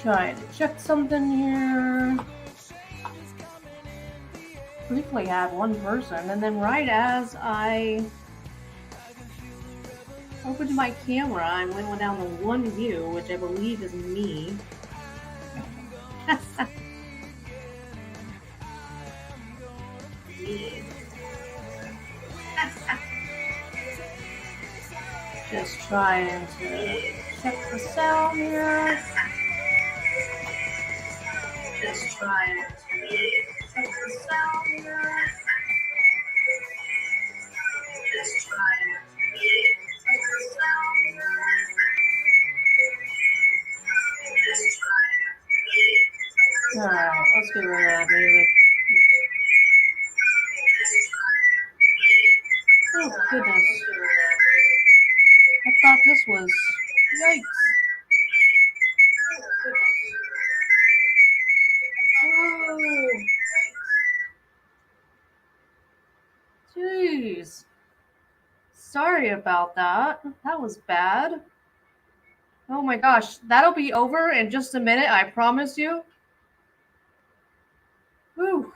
Trying to check something here. Briefly had one person, and then right as I opened my camera, I went down to one view, which I believe is me. Just trying to check the sound here. Just trying to check the sound here. Just trying to check the sound here. Just trying to. Alright, let's get rid of that music. Oh goodness. I thought this was. Yikes. Jeez. Sorry about that. That was bad. Oh my gosh. That'll be over in just a minute, I promise you. Whew.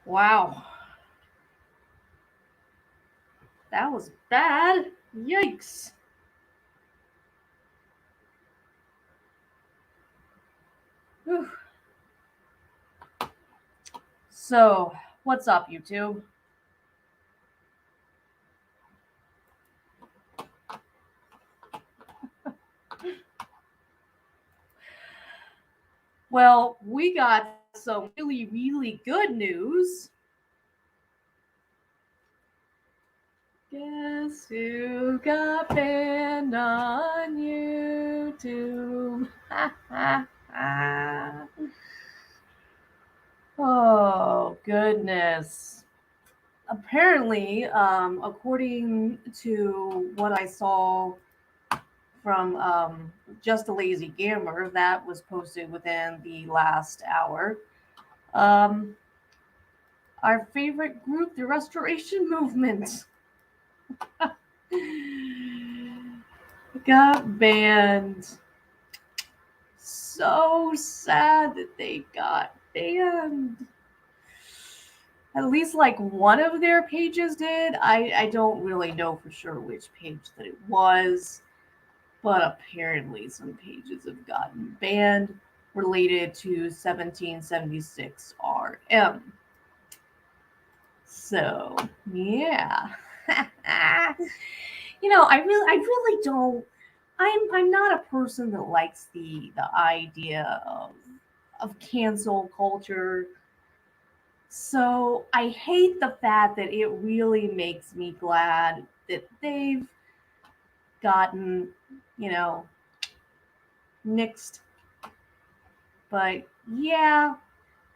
Wow. That was bad. Yikes. Whew. So, what's up, YouTube? Well, we got some really, really good news. Guess who got banned on YouTube? Oh, goodness. Apparently, according to what I saw from Just a Lazy Gamer that was posted within the last hour, our favorite group, the Restoration Movement, got banned. So sad that they got banned. At least like one of their pages did. I don't really know for sure which page that it was, but apparently some pages have gotten banned related to 1776 RM. So yeah. I really don't. I'm not a person that likes the idea of cancel culture. So I hate the fact that it really makes me glad that they've gotten, you know, nixed. But yeah,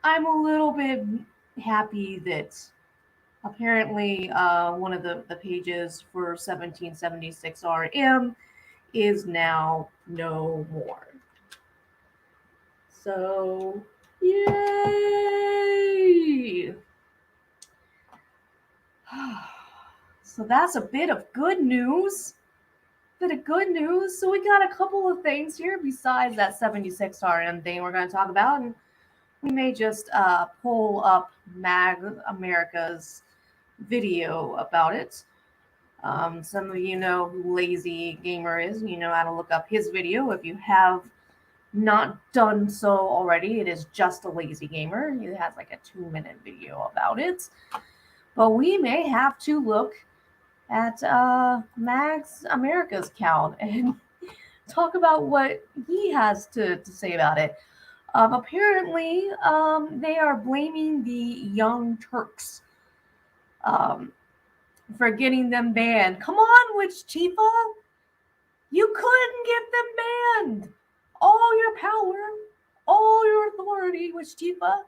I'm a little bit happy that apparently one of the pages for 1776 RM is now no more. So, yay! So that's a bit of good news. Bit of good news. So we got a couple of things here besides that 76 RM thing we're going to talk about, and we may just pull up Mag America's video about it. Some of you know who Lazy Gamer is. You know how to look up his video. If you have not done so already, it is just a Lazy Gamer. He has like a 2-minute video about it. But we may have to look at Max America's account and talk about what he has to say about it. Apparently, they are blaming the Young Turks um, for getting them banned. Come on, Witch Chifa! You couldn't get them banned! All your power, all your authority, Witch Chifa,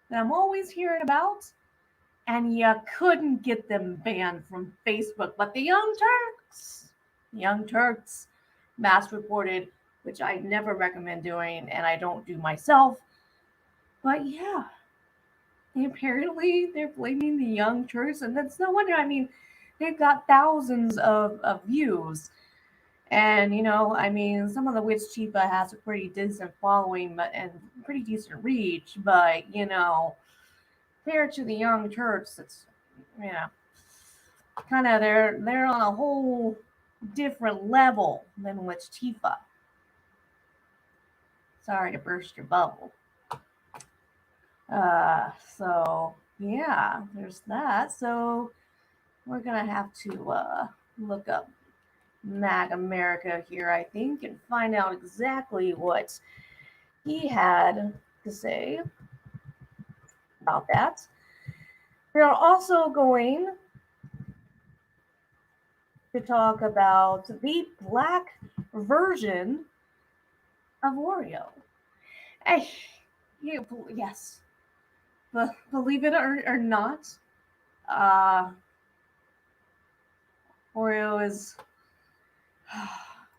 that I'm always hearing about, and you couldn't get them banned from Facebook. But the Young Turks, mass reported, which I never recommend doing, and I don't do myself. But yeah, apparently they're blaming the Young Turks, and that's no wonder. I mean, they've got thousands of views. And some of the Witch Chifa has a pretty decent following, and pretty decent reach. But compared to the Young Turks, it's kind of they're on a whole different level than Witch Chifa. Sorry to burst your bubble. So yeah, there's that. So we're gonna have to look up Mag America here, I think, and find out exactly what he had to say about that. We are also going to talk about the black version of Oreo. I, yes, but believe it or not, uh, Oreo is.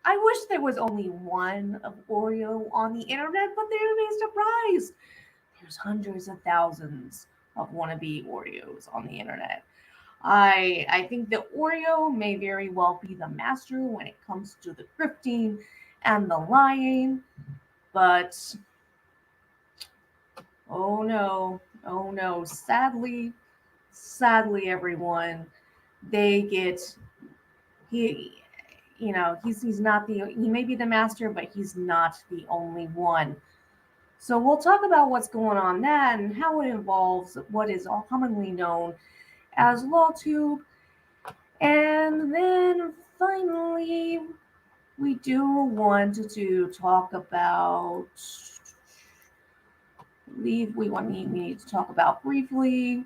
I wish there was only one of Oreo on the internet, but they'd be surprised. There's hundreds of thousands of wannabe Oreos on the internet. I think that Oreo may very well be the master when it comes to the grifting and the lying, but oh no, sadly, everyone, they get he's not he may be the master, but he's not the only one. So we'll talk about what's going on that and how it involves what is all commonly known as LawTube. And then finally, we do want to talk about we need to talk about briefly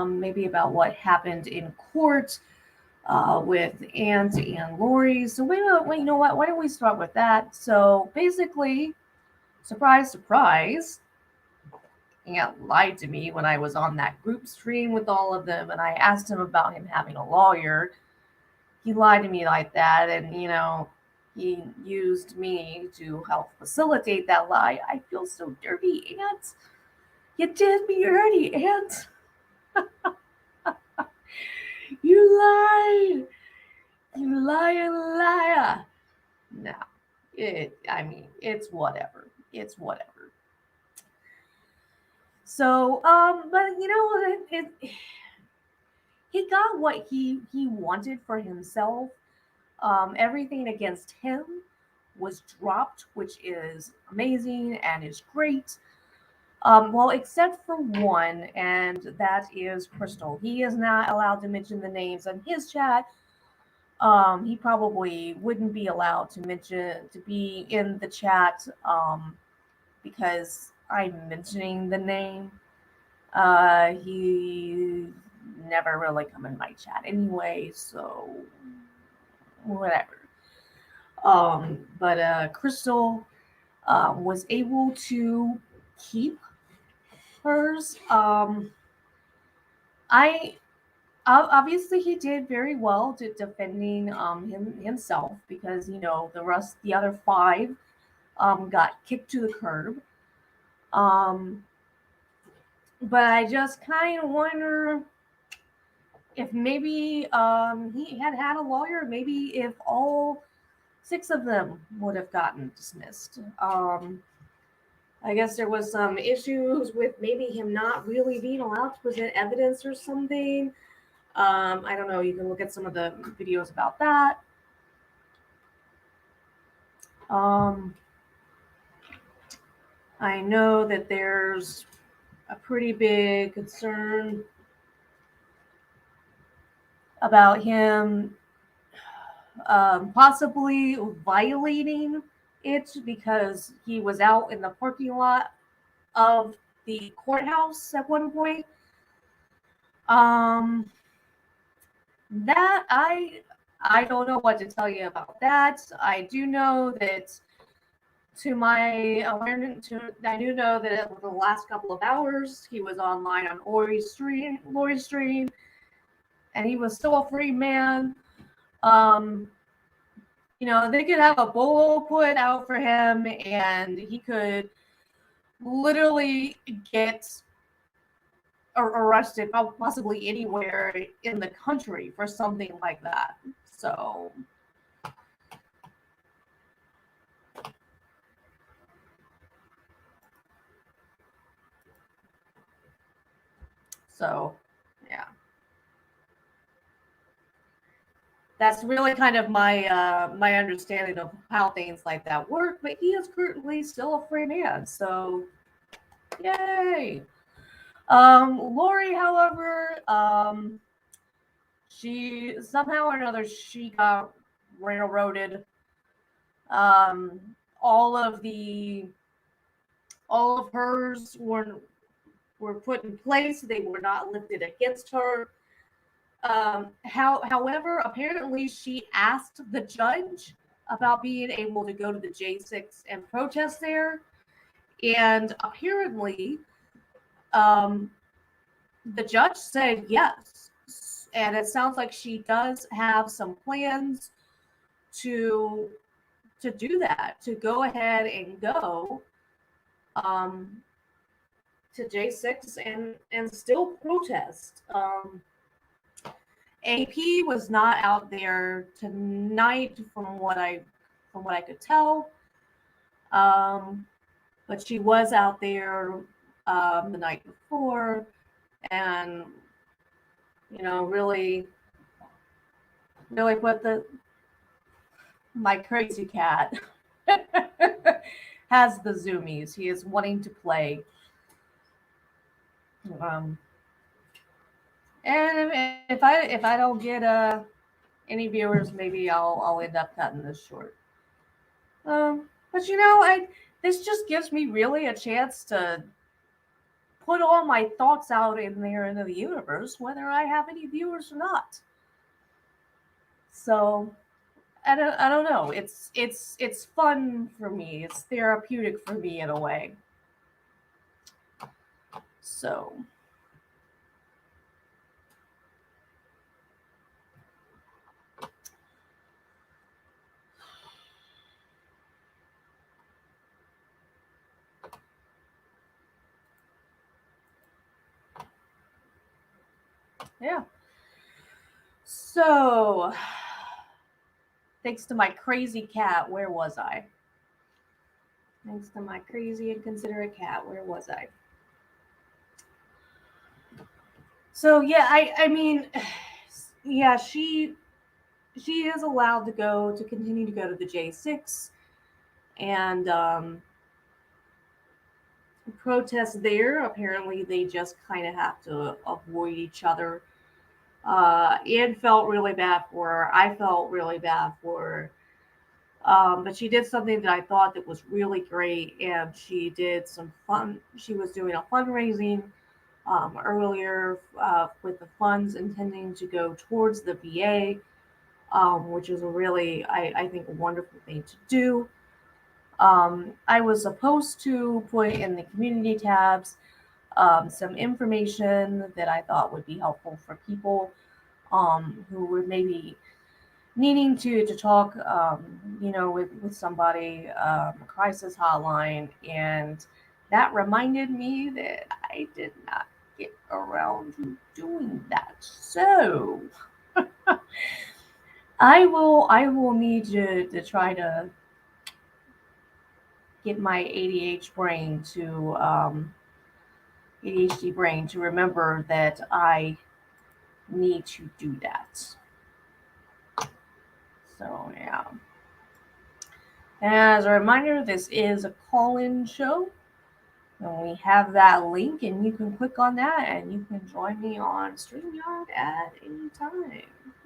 maybe about what happened in court with Ant and Lori. So wait, you know what? Why don't we start with that? So basically, surprise, surprise, Ant lied to me when I was on that group stream with all of them, and I asked him about him having a lawyer. He lied to me like that, and he used me to help facilitate that lie. I feel so dirty, Ant. You did me dirty, Ant. You lied. You lying liar. No, it's whatever. It's whatever. So, but you know, he got what he wanted for himself. Everything against him was dropped, which is amazing and is great. Well, except for one, and that is Crystal. He is not allowed to mention the names in his chat. He probably wouldn't be allowed to mention to be in the chat because I'm mentioning the name. He never really come in my chat anyway, so whatever. But Crystal was able to keep hers. I obviously he did very well to defending himself because you know the other five got kicked to the curb. Um, but I just kind of wonder if maybe he had had a lawyer, maybe if all six of them would have gotten dismissed. I guess there was some issues with maybe him not really being allowed to present evidence or something. I don't know. You can look at some of the videos about that. Um, I know that there's a pretty big concern about him possibly violating it because he was out in the parking lot of the courthouse at one point. Um, that I don't know what to tell you about that. I do know that to my awareness, I do know that over the last couple of hours he was online on Lori's stream, and he was still a free man. Um, you know, they could have a bull put out for him, and he could literally get arrested possibly anywhere in the country for something like that. So yeah, that's really kind of my understanding of how things like that work. But he is currently still a free man, so yay. Lori, however, she somehow or another she got railroaded. Um, all of the all of hers were put in place. They were not lifted against her. However, apparently she asked the judge about being able to go to the J6 and protest there, and apparently, um, the judge said yes. And it sounds like she does have some plans to do that, to go ahead and go um, to J6 and still protest. AP was not out there tonight, from what I could tell, but she was out there the night before, and you know, really put the my crazy cat has the zoomies. He is wanting to play. Um, and if I don't get any viewers, maybe I'll end up cutting this short. But you know, this just gives me really a chance to put all my thoughts out in there into the universe, whether I have any viewers or not. So I don't know. It's fun for me. It's therapeutic for me in a way. So yeah. So thanks to my crazy cat, where was I? Thanks to my crazy inconsiderate cat, where was I? So yeah, I mean, yeah, she is allowed to go to continue to go to the J6 and protest there. Apparently, they just kind of have to avoid each other. It felt really bad for her. I felt really bad for her. But she did something that I thought that was really great, and she did some fun. She was doing a fundraising earlier with the funds intending to go towards the VA, which is a really, I think, a wonderful thing to do. I was supposed to put in the community tabs some information that I thought would be helpful for people who were maybe needing to talk, with somebody, a crisis hotline, and that reminded me that I did not get around to doing that. So I will need to try to get my ADHD brain to remember that I need to do that. So yeah. As a reminder, this is a call-in show. And we have that link, and you can click on that, and you can join me on StreamYard at any time.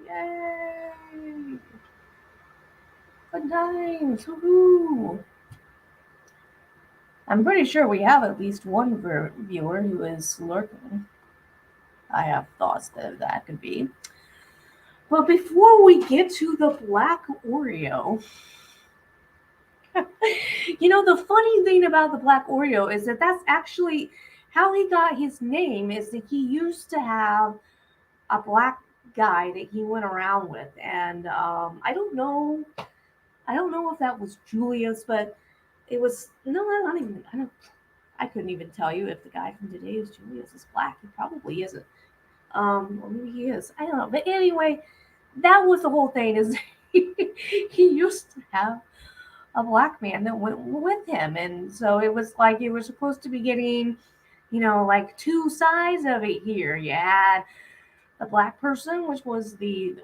Yay! Fun times! Woohoo! I'm pretty sure we have at least one viewer who is lurking. I have thoughts that that could be. But before we get to the black Oreo, the funny thing about the black Oreo is that that's actually how he got his name. Is that he used to have a black guy that he went around with, and I don't know if that was Julius, but it was no, I don't even, I couldn't even tell you if the guy from Today is Julius is black. He probably isn't. Or maybe he is. I don't know. But anyway, that was the whole thing. Is he used to have a black man that went with him, and so it was like you were supposed to be getting, like two sides of it here. You had the black person, which was the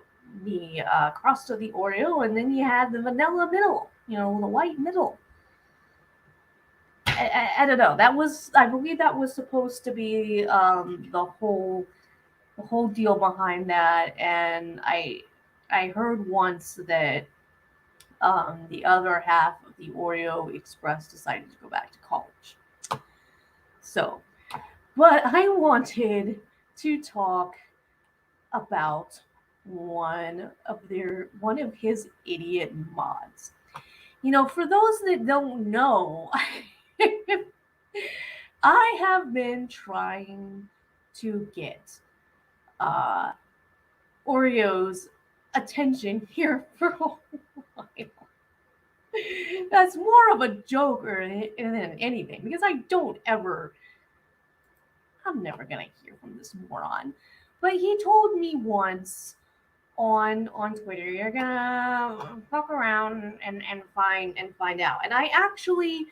crust of the Oreo, and then you had the vanilla middle, the white middle. I don't know. I believe that was supposed to be the whole deal behind that, and I heard once that the other half of the Oreo Express decided to go back to college. So, but I wanted to talk about one of his idiot mods. For those that don't know, I have been trying to get uh, Oreo's attention here for a while. That's more of a joke than anything because I'm never gonna hear from this moron. But he told me once on Twitter, you're gonna fuck around and find out. And I actually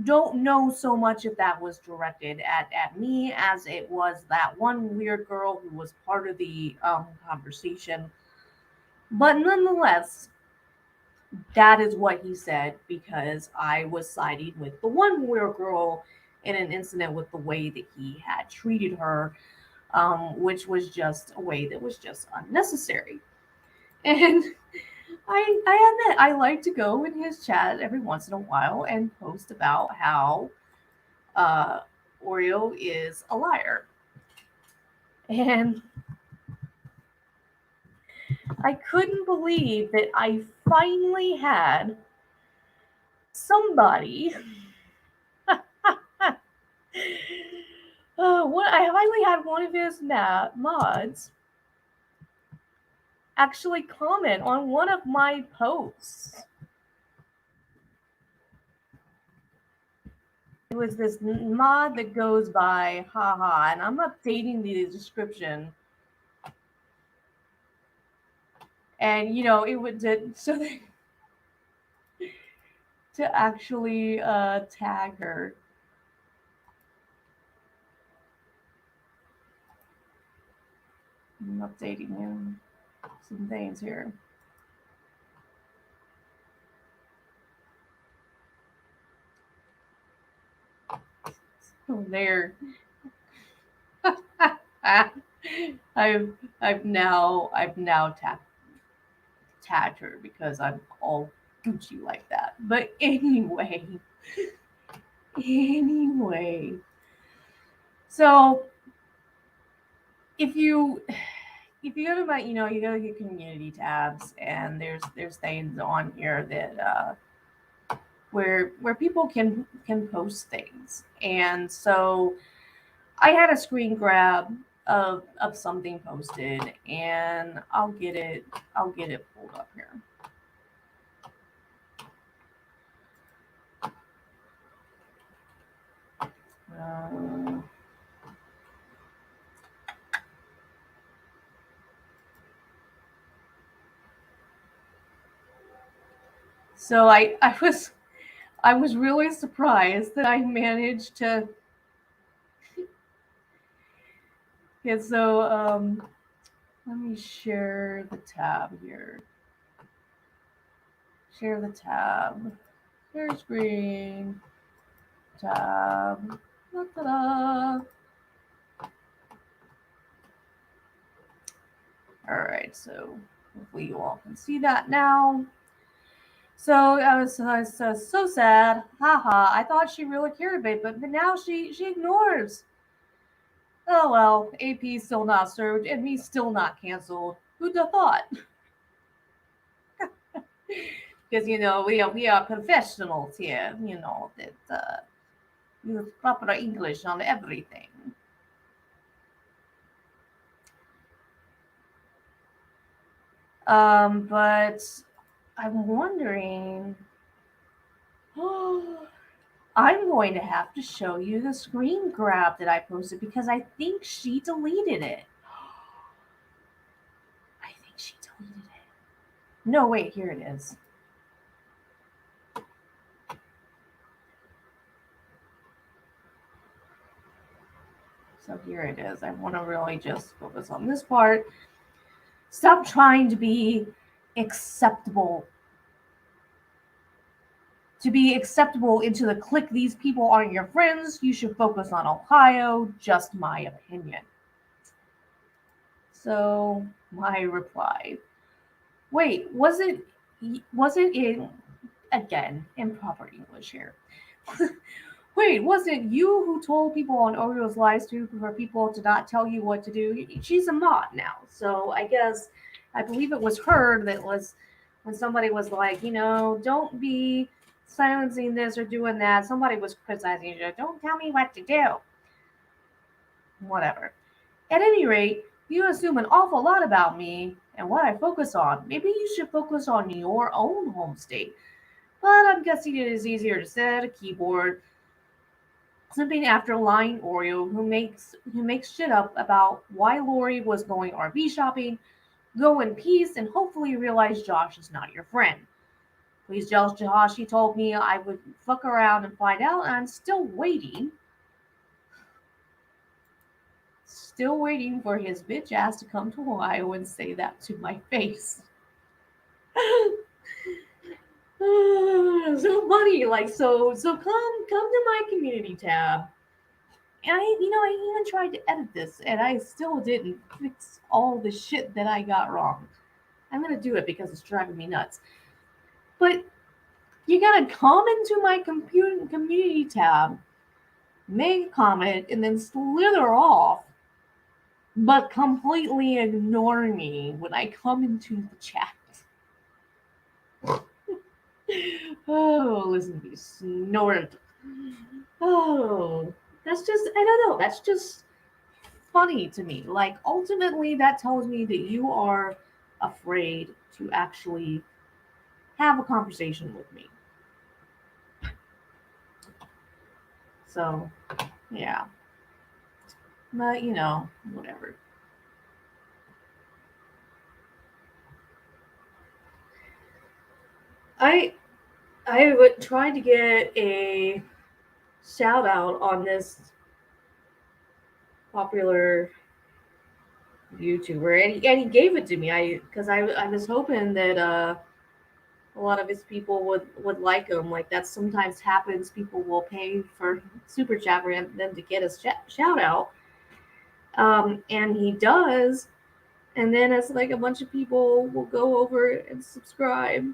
don't know so much if that was directed at me as it was that one weird girl who was part of the conversation. But nonetheless, that is what he said because I was siding with the one weird girl in an incident with the way that he had treated her, which was just a way that was just unnecessary. And I admit I like to go in his chat every once in a while and post about how uh, Oreo is a liar. And I couldn't believe that I finally had somebody. I finally had one of his mods actually comment on one of my posts. It was this mod that goes by haha, and I'm updating the description. And it would so to actually tag her. I'm updating him some things here. Oh, there. I've now tagged her because I'm all Geuchy like that. But anyway, so if you go to my, you go to your community tabs, and there's things on here that where people can post things, and so I had a screen grab of something posted, and I'll get it pulled up here. Uh, so I was really surprised that I managed to get so let me share the tab here. Share the tab. Share screen. Tab. Da-da-da. Alright, so hopefully you all can see that now. So I was so sad. Haha, I thought she really cared a bit, but now she ignores. Oh well, AP still not served, and me still not canceled. Who'd have thought? Because we are professionals here. That use proper English on everything. But I'm wondering. I'm going to have to show you the screen grab that I posted because I think she deleted it. I think she deleted it. No, wait, here it is. So here it is. I want to really just focus on this part. Stop trying to be acceptable. To be acceptable into the clique, these people aren't your friends. You should focus on Ohio. Just my opinion. So my reply. Wait, was it in again improper English here? Wait, was it you who told people on Oreo's live stream for people to not tell you what to do? She's a mod now, so I believe it was her that was when somebody was like, don't be silencing this or doing that. Somebody was criticizing you. Don't tell me what to do. Whatever. At any rate, you assume an awful lot about me and what I focus on. Maybe you should focus on your own home state. But I'm guessing it is easier to sit at a keyboard, something after lying Oreo, who makes shit up about why Lori was going RV shopping. Go in peace and hopefully realize Josh is not your friend. Please tell Josh he told me I would fuck around and find out, and I'm still waiting. Still waiting for his bitch ass to come to Ohio and say that to my face. So funny, like so come to my community tab. And I even tried to edit this, and I still didn't fix all the shit that I got wrong. I'm gonna do it because it's driving me nuts. But you gotta come into my community tab, make a comment, and then slither off, but completely ignore me when I come into the chat. Oh, listen to me snort. Oh, that's just, I don't know, that's just funny to me. Like, ultimately, that tells me that you are afraid to actually have a conversation with me. So, yeah. But, whatever. I would try to get a shout out on this popular YouTuber, and he gave it to me. I was hoping that a lot of his people would like him. Like that sometimes happens. People will pay for super chat for them to get a shout out, and he does. And then it's like a bunch of people will go over and subscribe,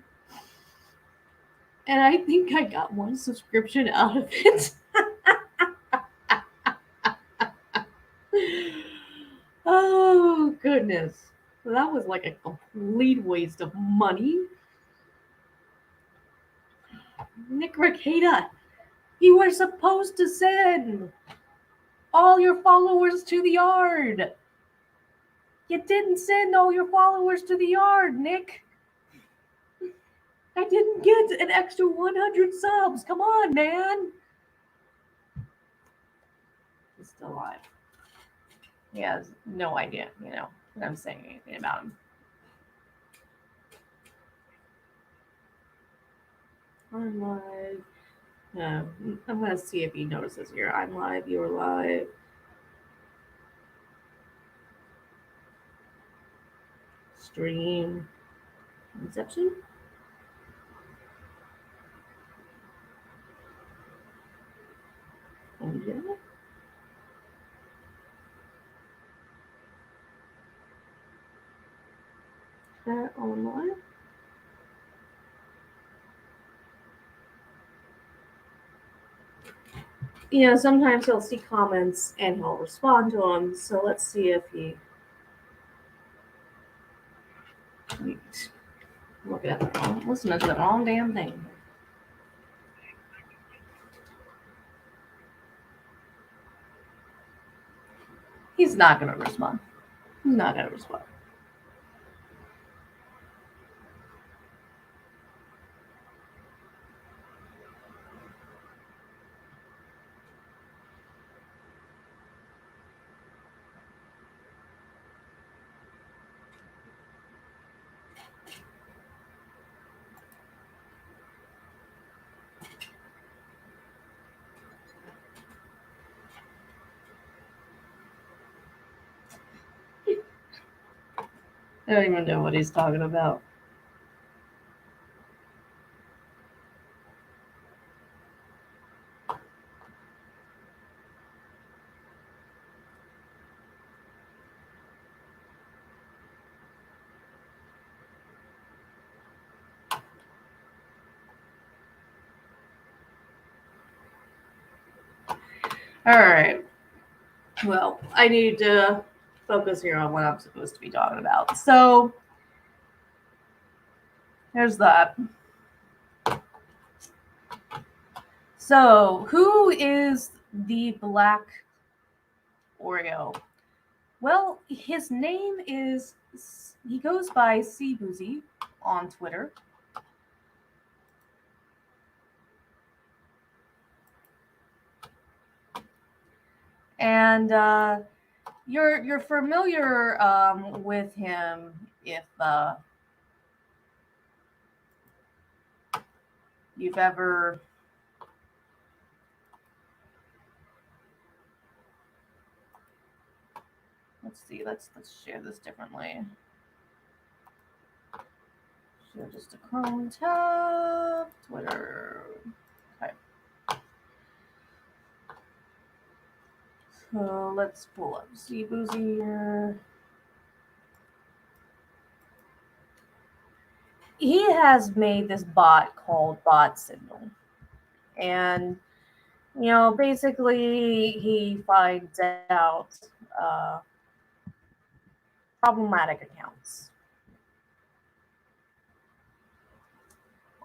and I think I got one subscription out of it. Oh goodness, that was like a complete waste of money. Nick Ricada, you were supposed to send all your followers to the yard. You didn't send all your followers to the yard, Nick. I didn't get an extra 100 subs. Come on, man. He's still alive. He has no idea, that I'm saying anything about him. I'm live. No, I'm going to see if he notices here. I'm live. You're live. Stream. Inception? Oh, yeah. Chat online. Sometimes he'll see comments and he'll respond to them. So let's see if he. Look at the wrong. Listening to the wrong damn thing. He's not going to respond. He's not going to respond. I don't even know what he's talking about. All right. Well, I need to focus here on what I'm supposed to be talking about. So, there's that. So, who is the Black Oreo? Well, his name is, he goes by Cboozy on Twitter. And you're familiar with him if you've ever let's see, let's share this differently. Share just a Chrome tab, Twitter. Okay. So let's pull up Cboozy here. He has made this bot called Bot Signal. And, basically he finds out problematic accounts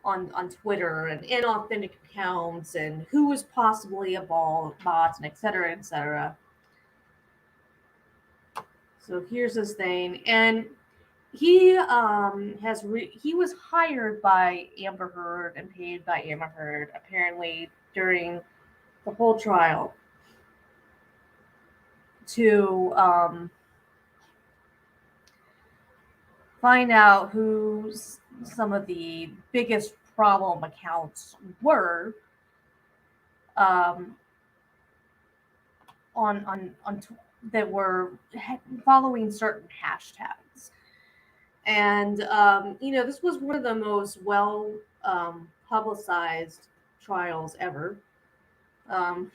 on Twitter and inauthentic accounts and who is possibly a bot and et cetera, et cetera. So here's his thing. And he he was hired by Amber Heard and paid by Amber Heard apparently during the whole trial to find out who some of the biggest problem accounts were on that were following certain hashtags. And, this was one of the most well publicized trials ever. Um,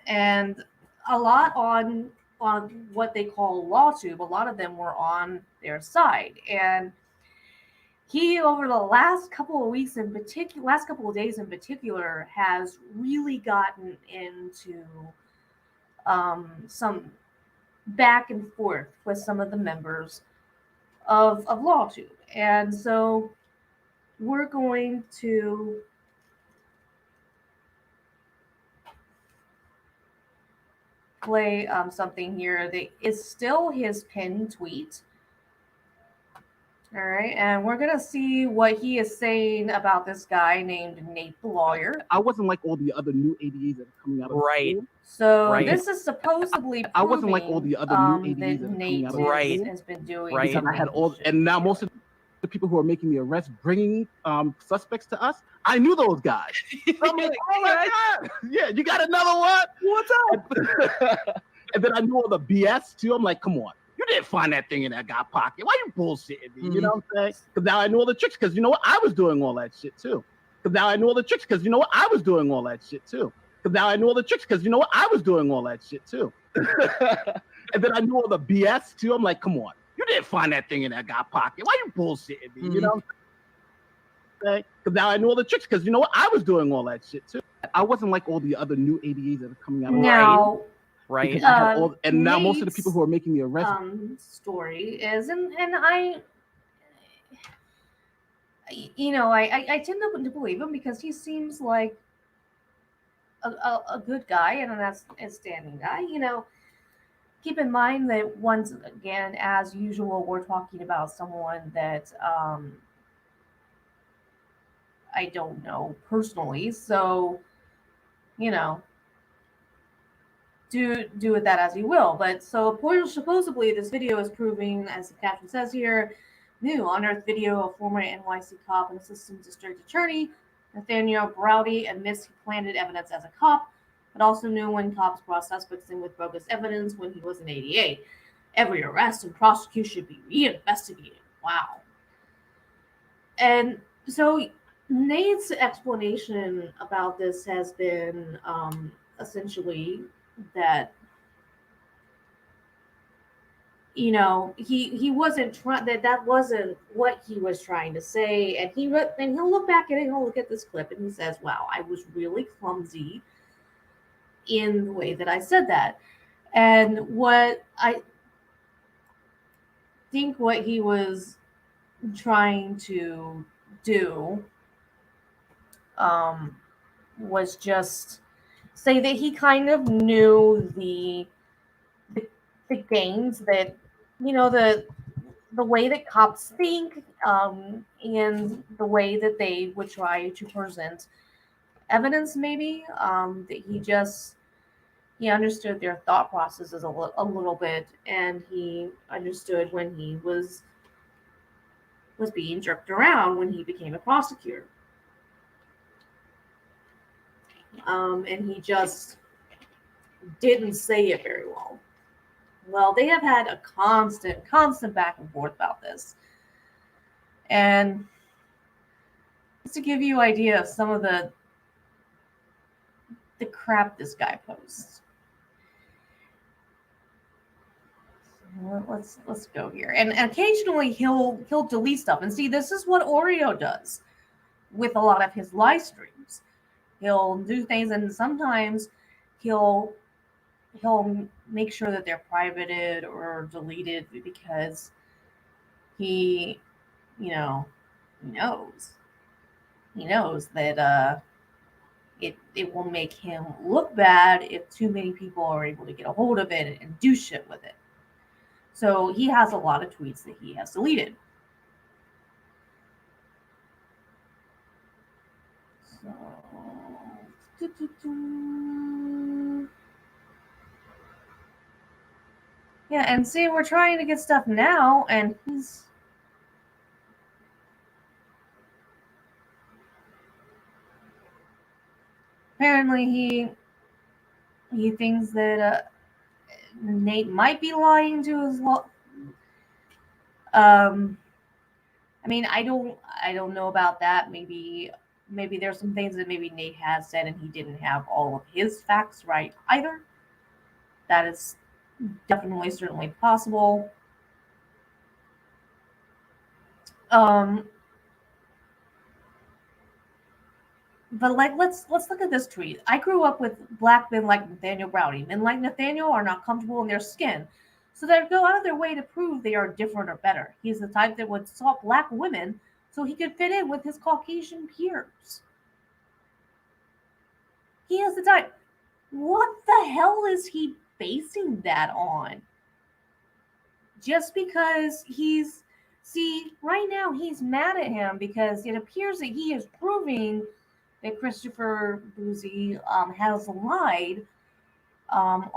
and a lot on what they call LawTube, a lot of them were on their side. And he, over the last couple of weeks in particular, last couple of days in particular, has really gotten into some back and forth with some of the members of LawTube. And so we're going to play something here that is still his pinned tweet. All right, and we're gonna see what he is saying about this guy named Nate the lawyer. I wasn't like all the other new ADAs that are coming out of Right. school. So this is supposedly I wasn't like all the other new ADAs that that are coming Nate out of school. has been doing. Right. Because I had all, and now most of the people who are making the arrest, bringing suspects to us, I knew those guys. So I'm like, oh my God, yeah, you got another one? What's up? And then I knew all the BS too. I'm like, come on. You didn't find that thing in that guy's pocket. Why you bullshitting me? You know what I'm saying? Because now I know all the tricks. Because you know what? I was doing all that shit too. Because now I know all the tricks. Because you know what? I was doing all that shit too. Because now I know all the tricks. Because you know what? I was doing all that shit too. And then I knew all the BS too. I'm like, come on. You didn't find that thing in that guy's pocket. Why you bullshitting me? You know what I'm saying? Because now I know all the tricks. Because you know what? I was doing all that shit too. I wasn't like all the other new ADAs that are coming out. Now, Right. Because I had all, and now most of the people who are making the arrest. Story is, and I tend to believe him because he seems like a good guy and an outstanding guy. Keep in mind that once again, as usual, we're talking about someone that I don't know personally. So, do with that as you will. But so supposedly this video is proving, as the caption says here, new unearthed video of former NYC cop and assistant district attorney Nathaniel Browdy admits he planted evidence as a cop, but also knew when cops brought suspects in with bogus evidence when he was an ADA. Every arrest and prosecution should be reinvestigated. Wow. And so Nate's explanation about this has been essentially that he wasn't trying, that wasn't what he was trying to say, and he'll look back at it and he'll look at this clip and he says, wow, I was really clumsy in the way that I said that. And what I think what he was trying to do was just say that he kind of knew the games that the way that cops think, and the way that they would try to present evidence, maybe that he understood their thought processes a little bit, and he understood when he was being jerked around when he became a prosecutor. And he just didn't say it very well. Well, they have had a constant back and forth about this. And just to give you an idea of some of the crap this guy posts. Let's go here. And occasionally he'll delete stuff. And see, this is what Oreo does with a lot of his live streams. He'll do things, and sometimes he'll make sure that they're privated or deleted because he knows that it will make him look bad if too many people are able to get a hold of it and do shit with it. So he has a lot of tweets that he has deleted. So, yeah, and see, we're trying to get stuff now, and he's apparently he He thinks that Nate might be lying to his I mean, I don't know about that. Maybe there's some things that maybe Nate has said and he didn't have all of his facts right either. That is definitely certainly possible. Um, but like let's look at this tweet. I grew up with black men like Nathaniel Browdy. Men like Nathaniel are not comfortable in their skin, so they go out of their way to prove they are different or better. He's the type that would stalk black women so he could fit in with his Caucasian peers. He is the type. What the hell is he basing that on? Just because right now he's mad at him because it appears that he is proving that Christopher Boozy has lied on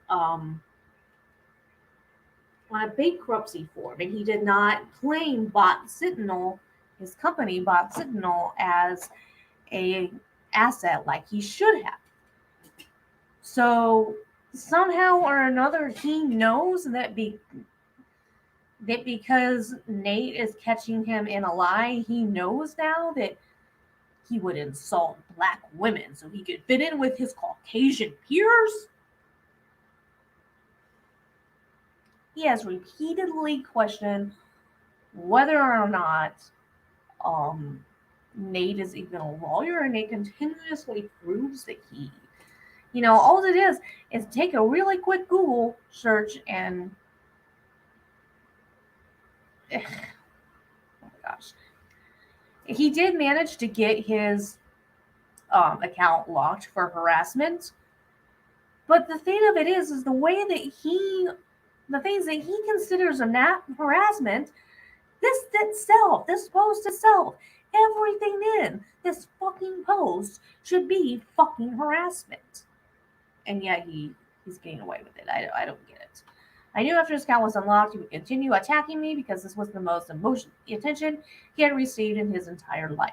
um, a bankruptcy form, and he did not claim Bot Sentinel, his company Bot Sentinel, as a asset like he should have. So somehow or another, he knows that because Nate is catching him in a lie, he knows now that he would insult black women so he could fit in with his Caucasian peers. He has repeatedly questioned whether or not Nate is even a lawyer, and Nate continuously proves that he, all it is take a really quick Google search and, oh my gosh, he did manage to get his account locked for harassment. But the thing of it is the way that the things that he considers harassment, this post itself, everything in this fucking post should be fucking harassment. And yet he's getting away with it. I don't get it. I knew after his account was unlocked, he would continue attacking me because this was the most attention he had received in his entire life.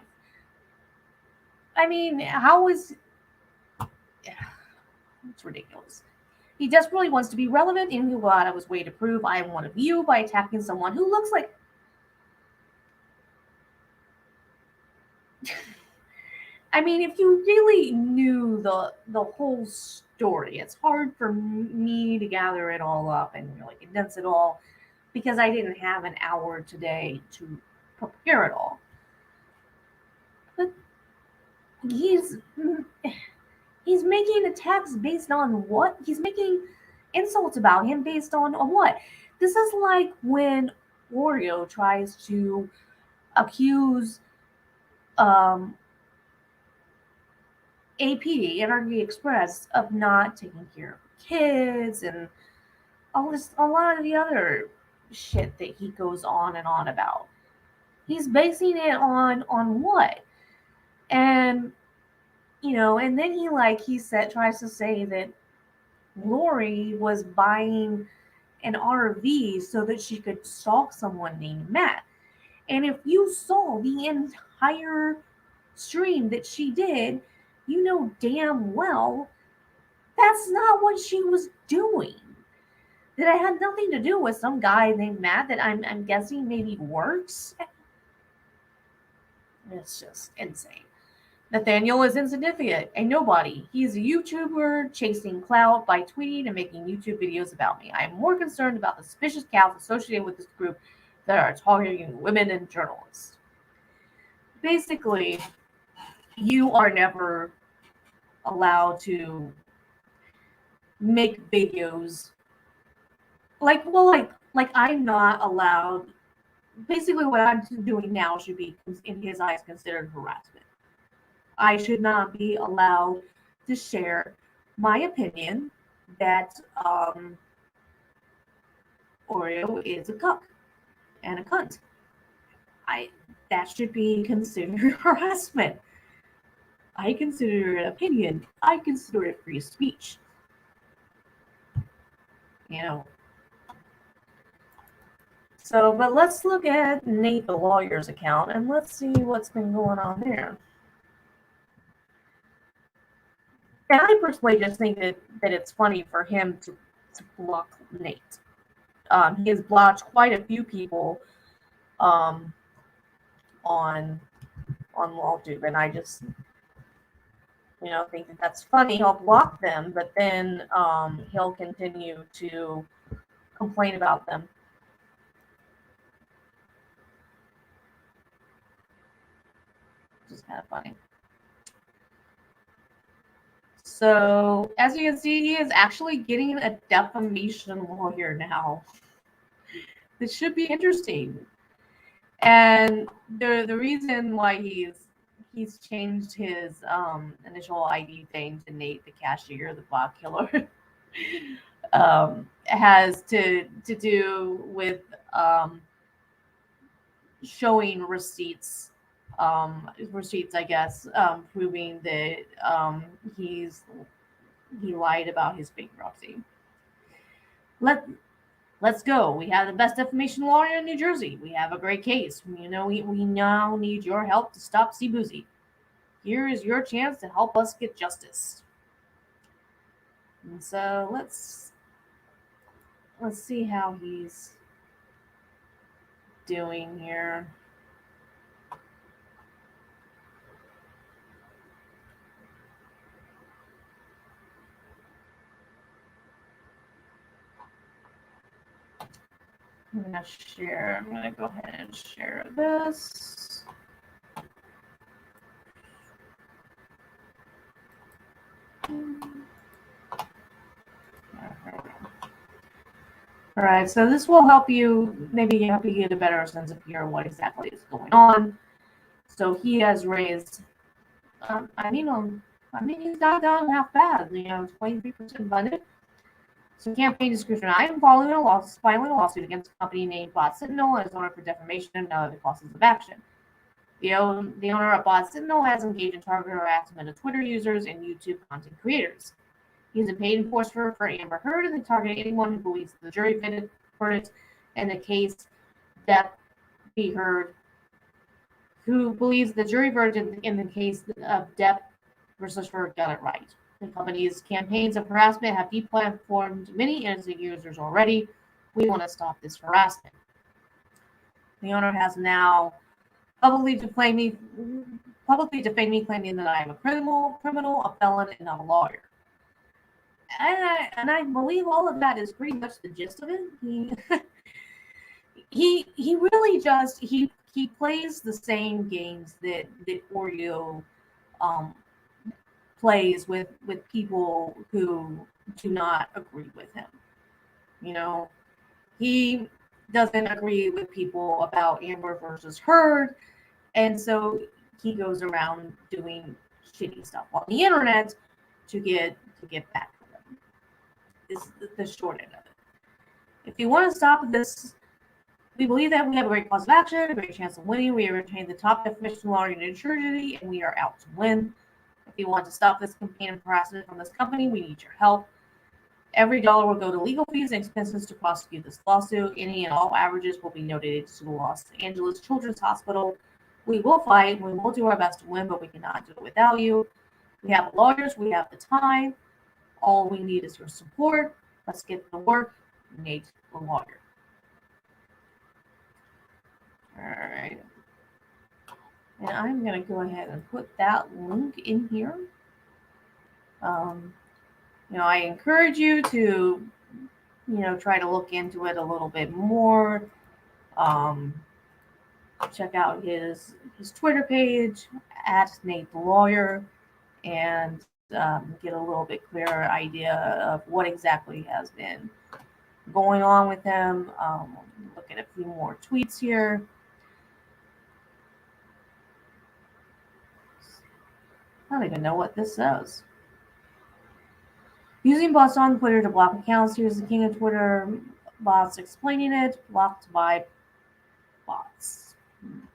I mean, it's ridiculous. He desperately wants to be relevant, and he will go out of his way to prove I am one of you by attacking someone who looks like. I mean, if you really knew the whole story, it's hard for me to gather it all up and really condense it all because I didn't have an hour today to prepare it all. But he's making attacks based on what? He's making insults about him based on what? This is like when Oreo tries to accuse AP, Energy Express, of not taking care of kids and a lot of the other shit that he goes on and on about. He's basing it on what? And and then he tries to say that Lori was buying an RV so that she could stalk someone named Matt. And if you saw the entire stream that she did, you know damn well that's not what she was doing. That it had nothing to do with some guy named Matt that I'm guessing maybe works. It's just insane. Nathaniel is insignificant, a nobody. He's a YouTuber chasing clout by tweeting and making YouTube videos about me. I am more concerned about the suspicious counts associated with this group that are targeting women and journalists. Basically, you are never allowed to make videos like I'm not allowed. Basically, what I'm doing now should be, in his eyes, considered harassment. I should not be allowed to share my opinion that Oreo is a cuck and a cunt. That should be considered harassment. I consider it opinion. I consider it free speech. So, but let's look at Nate the lawyer's account and let's see what's been going on there. And I personally just think that it's funny for him to block Nate. He has blocked quite a few people on LawTube, and I just think that that's funny. He'll block them, but then he'll continue to complain about them. Which is kind of funny. So, as you can see, he is actually getting a defamation lawyer now. This should be interesting. And the reason why he's changed his initial ID thing to Nate the Cashier, the bot killer, has to do with showing receipts, I guess, proving that he lied about his bankruptcy. Let's go. We have the best defamation lawyer in New Jersey. We have a great case. We now need your help to stop C-Boozy. Here is your chance to help us get justice. And so let's see how he's doing here. I'm going to go ahead and share this. All right, so this will help you get a better sense of here what exactly is going on. So he has raised, he's not done half bad, 23% funded. So campaign description: I am filing a lawsuit against a company named Bot Sentinel as owner for defamation and other causes of action. The owner of Bot Sentinel has engaged in targeted harassment of Twitter users and YouTube content creators. He is a paid enforcer for Amber Heard, and they target anyone who believes the jury verdict in the case Depp be heard, who believes the jury verdict in the case of Depp versus Heard got it right. The company's campaigns of harassment have deplatformed many innocent users already. We want to stop this harassment. The owner has now publicly defamed me, claiming that I am a criminal, a felon, and not a lawyer. And I believe all of that is pretty much the gist of it. He really just he plays the same games that Oreo plays with people who do not agree with him. He doesn't agree with people about Amber versus Heard, and so he goes around doing shitty stuff on the internet to get back to them. Is the short end of it. If you want to stop this, we believe that we have a great cause of action, a great chance of winning. We have retained the top defamation lawyer in New Jersey, and we are out to win. If you want to stop this campaign of harassment from this company, we need your help. Every dollar will go to legal fees and expenses to prosecute this lawsuit. Any and all averages will be donated to the Los Angeles Children's Hospital. We will fight. We will do our best to win, but we cannot do it without you. We have lawyers. We have the time. All we need is your support. Let's get to work. Nate, the lawyer. All right. And I'm going to go ahead and put that link in here. I encourage you to, try to look into it a little bit more. Check out his Twitter page, @Nate the Lawyer, and get a little bit clearer idea of what exactly has been going on with him. Look at a few more tweets here. I don't even know what this says. Using bots on Twitter to block accounts. Here's the king of Twitter bots explaining it. Blocked by bots. And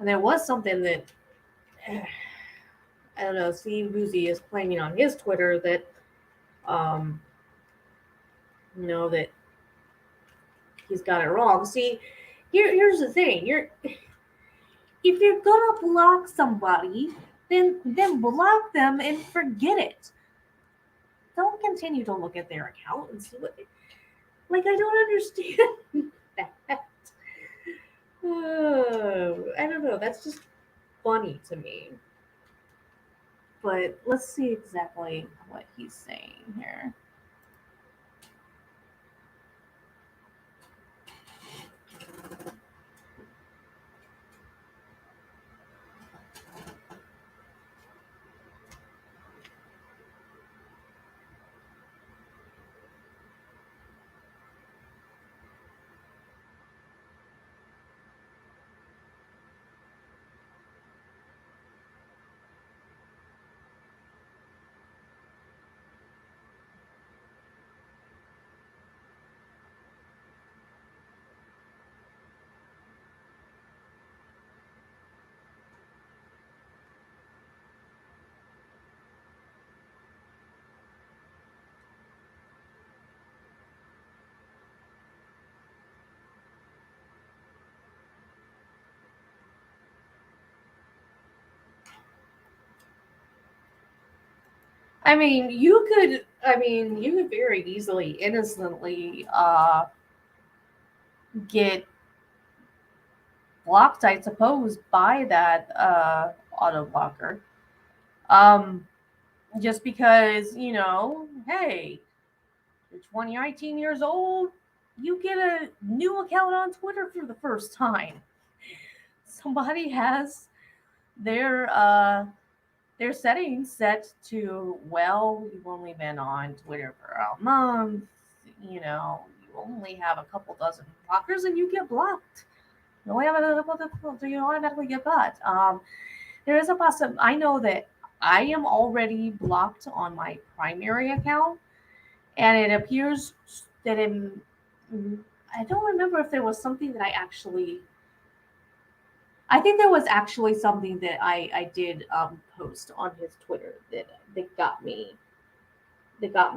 there was something that, I don't know, C-Boozy is claiming on his Twitter that, that he's got it wrong. See, here's the thing. If you're gonna block somebody, then block them and forget it. Don't continue to look at their account and see what they like. I don't understand that. I don't know. That's just funny to me. But let's see exactly what he's saying here. You could very easily, innocently, get blocked, I suppose, by that auto blocker. Um, just because, hey, you're 20 or 18 years old, you get a new account on Twitter for the first time. Somebody has their their settings set to, well, you've only been on Twitter for a month, you only have a couple dozen blockers and you get blocked. You automatically get blocked. There is a possibility. I know that I am already blocked on my primary account, and it appears that I don't remember if there was something that I think there was actually something that I did post on his Twitter that got me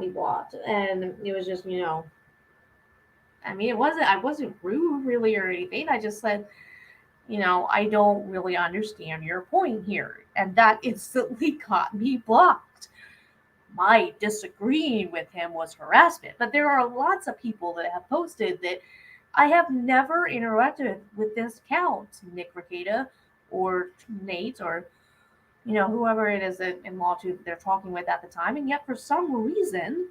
blocked, and it was just I wasn't rude really or anything. I just said, I don't really understand your point here, and that instantly got me blocked. My disagreeing with him was harassment, but there are lots of people that have posted that I have never interacted with this account, Nick Ricada or Nate or whoever it is in lawsuit that they're talking with at the time, and yet for some reason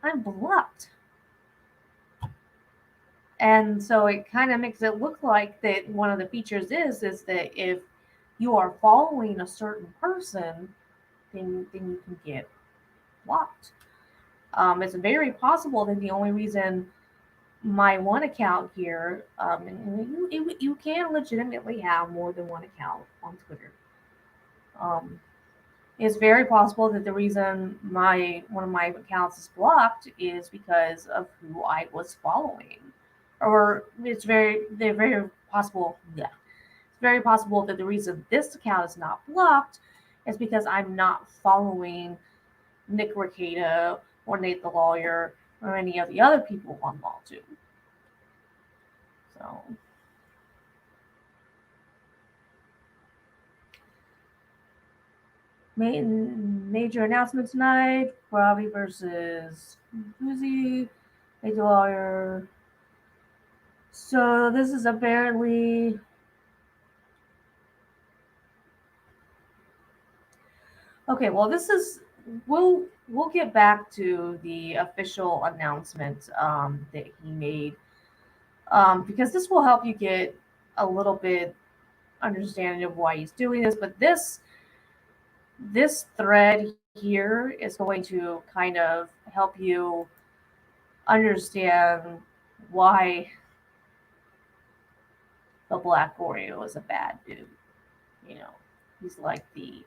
I'm blocked. And so it kind of makes it look like that one of the features is that if you are following a certain person, then you can get blocked. It's very possible that the only reason my one account here, and you can legitimately have more than one account on Twitter. It's very possible that the reason one of my accounts is blocked is because of who I was following, or they're very possible. Yeah, it's very possible that the reason this account is not blocked is because I'm not following Nick Ricada or Nate the lawyer or any of the other people on LawTube. So. Major announcement tonight: Robbie versus Geuchy, Nate the lawyer. So this is apparently okay. Well, this is we'll get back to the official announcement that he made because this will help you get a little bit understanding of why he's doing this. But this thread here is going to kind of help you understand why the Black Oreo is a bad dude. He's like the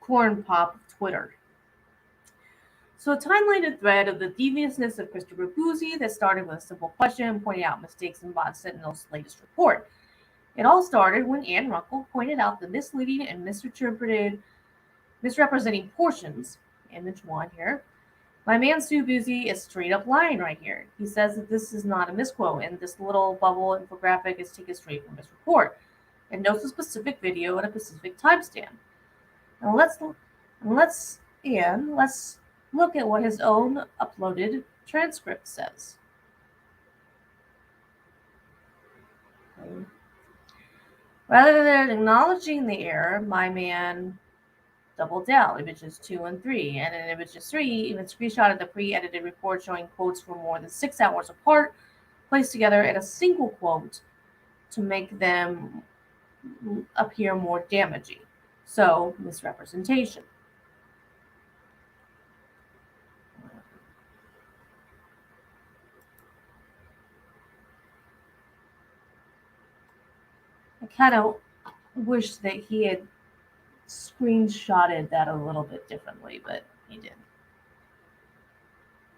corn pop of Twitter. So a timeline thread of the deviousness of Christopher Geuchy that started with a simple question pointing out mistakes in Bot Sentinel's latest report. It all started when Ann Runkle pointed out the misleading and misrepresenting portions. Image 1 here. My man Stu Geuchy is straight up lying right here. He says that this is not a misquote, and this little bubble infographic is taken straight from his report. It notes a specific video at a specific timestamp. And let's look at what his own uploaded transcript says. Okay. Rather than acknowledging the error, my man doubled down images 2 and 3, and in images 3, even screenshotted the pre-edited report showing quotes from more than 6 hours apart, placed together in a single quote to make them appear more damaging. So, misrepresentation. I kind of wish that he had screenshotted that a little bit differently, but he didn't.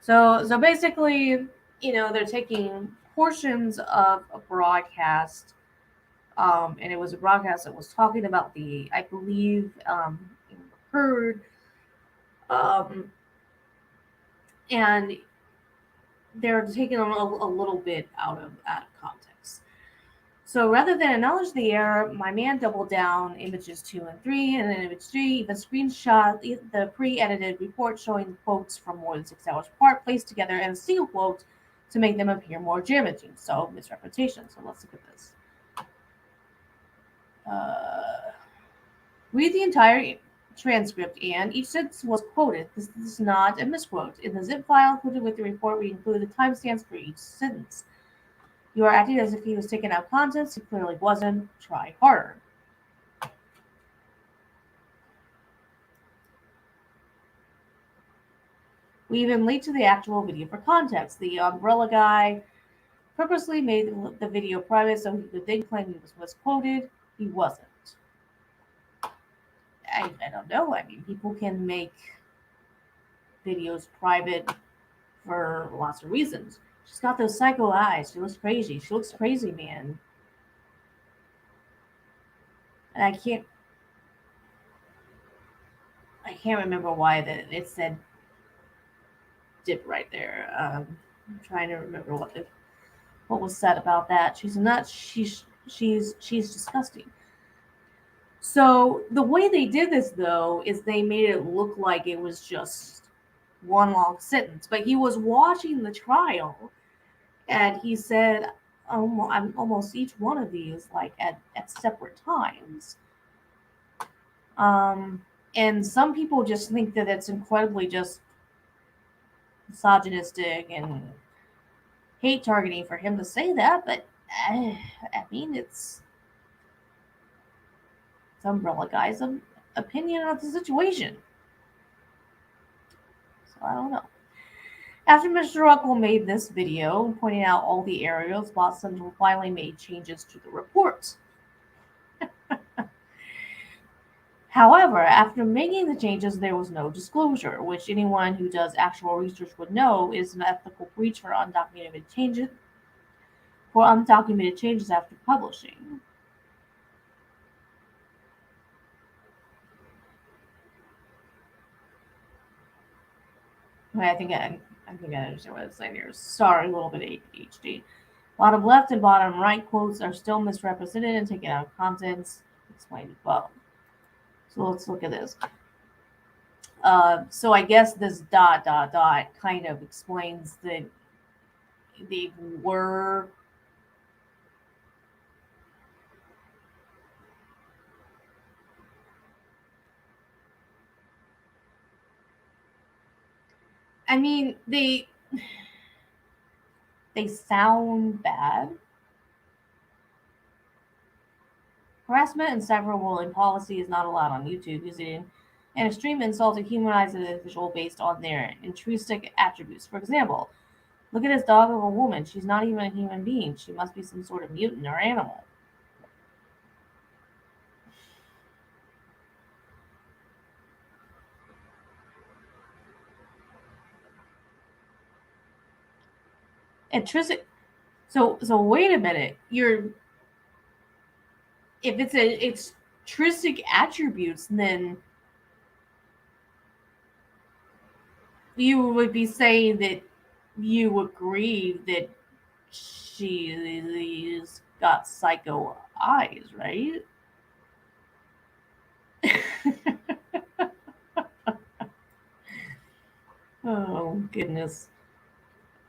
So basically, they're taking portions of a broadcast, and it was a broadcast that was talking about I believe, Heard, um, and they're taking a little bit out of context. So rather than acknowledge the error, my man doubled down images 2 and 3, and in image 3, even screenshot the pre-edited report showing the quotes from more than 6 hours apart, placed together in a single quote to make them appear more damaging. So misrepresentation. So let's look at this. Read the entire transcript, and each sentence was quoted. This is not a misquote. In the zip file included with the report, we included the timestamps for each sentence. You are acting as if he was taken out of context. He clearly wasn't. Try harder. We even linked to the actual video for context. The umbrella guy purposely made the video private so he could then claim he was misquoted. He wasn't. I don't know. I mean, people can make videos private for lots of reasons. She's got those psycho eyes. She looks crazy. She looks crazy, man. And I can't remember why that it said dip right there. I'm trying to remember what was said about that. She's nuts. She's disgusting. So the way they did this though is they made it look like it was just one long sentence, but he was watching the trial, and he said almost each one of these like at separate times. And some people just think that it's incredibly just misogynistic and hate targeting for him to say that, but I mean, it's Umbrella Guy's opinion of the situation. So I don't know. After Mr. Ruckle made this video pointing out all the areas, Watson finally made changes to the report. However, after making the changes, there was no disclosure, which anyone who does actual research would know is an ethical breach for undocumented changes after publishing. I think I understand what it's saying here. Sorry, a little bit ADHD. Bottom left and bottom right quotes are still misrepresented and taken out of context. Explained above. So let's look at this. So I guess this ... kind of explains that they were. I mean, they sound bad. Harassment and cyberbullying policy is not allowed on YouTube, using an extreme insult to humanize an individual based on their intrinsic attributes. For example, look at this dog of a woman. She's not even a human being. She must be some sort of mutant or animal. Intrinsic. So wait a minute. If it's intrinsic attributes, then you would be saying that you agree that she's got psycho eyes, right? Oh, goodness.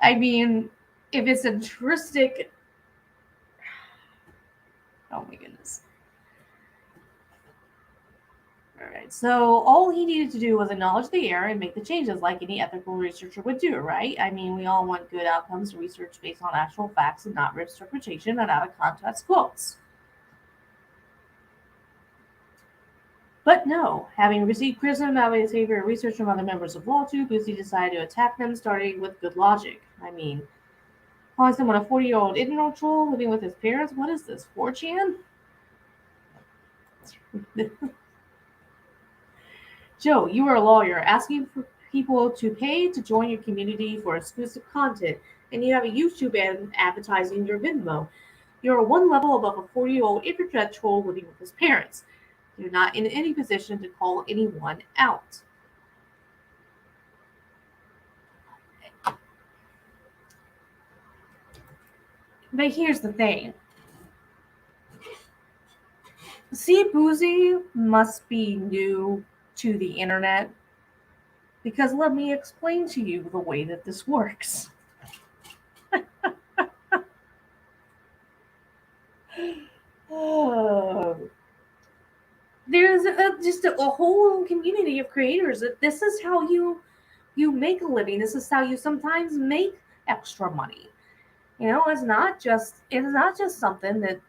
I mean, if it's intrinsic. Oh, my goodness. All right. So all he needed to do was acknowledge the error and make the changes like any ethical researcher would do, right? I mean, we all want good outcomes to research based on actual facts and not misinterpretation and out of context quotes. But no, having received criticism about his behavior and research from other members of LawTube, Geuchy decided to attack them, starting with good logic. I mean, calling someone a 40-year-old internet troll living with his parents? What is this, 4chan? Joe, you are a lawyer asking for people to pay to join your community for exclusive content, and you have a YouTube ad advertising your Venmo. You're one level above a 40-year-old internet troll living with his parents. You're not in any position to call anyone out. But here's the thing. See, Boozy must be new to the internet because let me explain to you the way that this works. There's just a whole community of creators that this is how you make a living. This is how you sometimes make extra money. You know, it's not just something that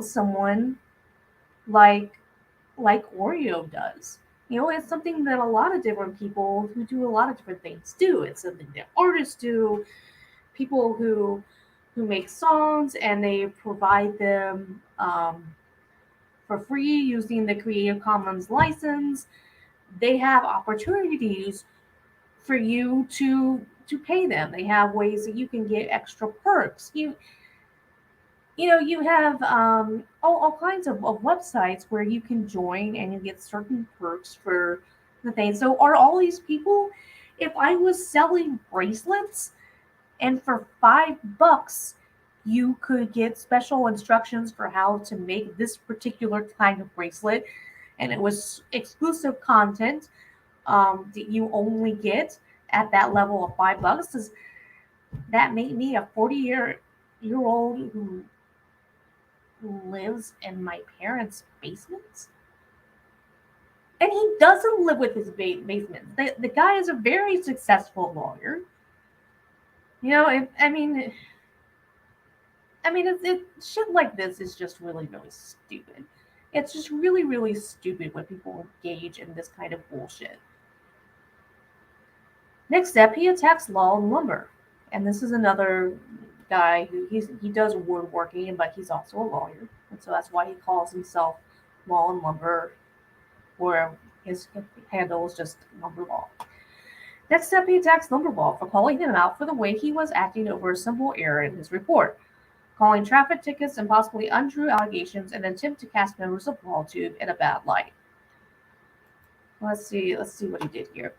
someone like Oreo does. You know, it's something that a lot of different people who do a lot of different things do. It's something that artists do, people who make songs and they provide them for free using the Creative Commons license. They have opportunities for you to pay them. They have ways that you can get extra perks. You have all kinds of websites where you can join and you get certain perks for the thing. So are all these people, if I was selling bracelets and for $5 you could get special instructions for how to make this particular kind of bracelet and it was exclusive content that you only get at that level of $5, does that make me a 40-year old who lives in my parents' basement? And he doesn't live with his basement. The guy is a very successful lawyer. You know, shit like this is just really, really stupid. It's just really, really stupid when people engage in this kind of bullshit. Next step, he attacks Law and Lumber. And this is another guy who he does woodworking, but he's also a lawyer. And so that's why he calls himself Law and Lumber, where his handle is just Lumberball. Next step, he attacks Lumberball for calling him out for the way he was acting over a simple error in his report, calling traffic tickets and possibly untrue allegations an attempt to cast members of LawTube in a bad light. Let's see what he did here.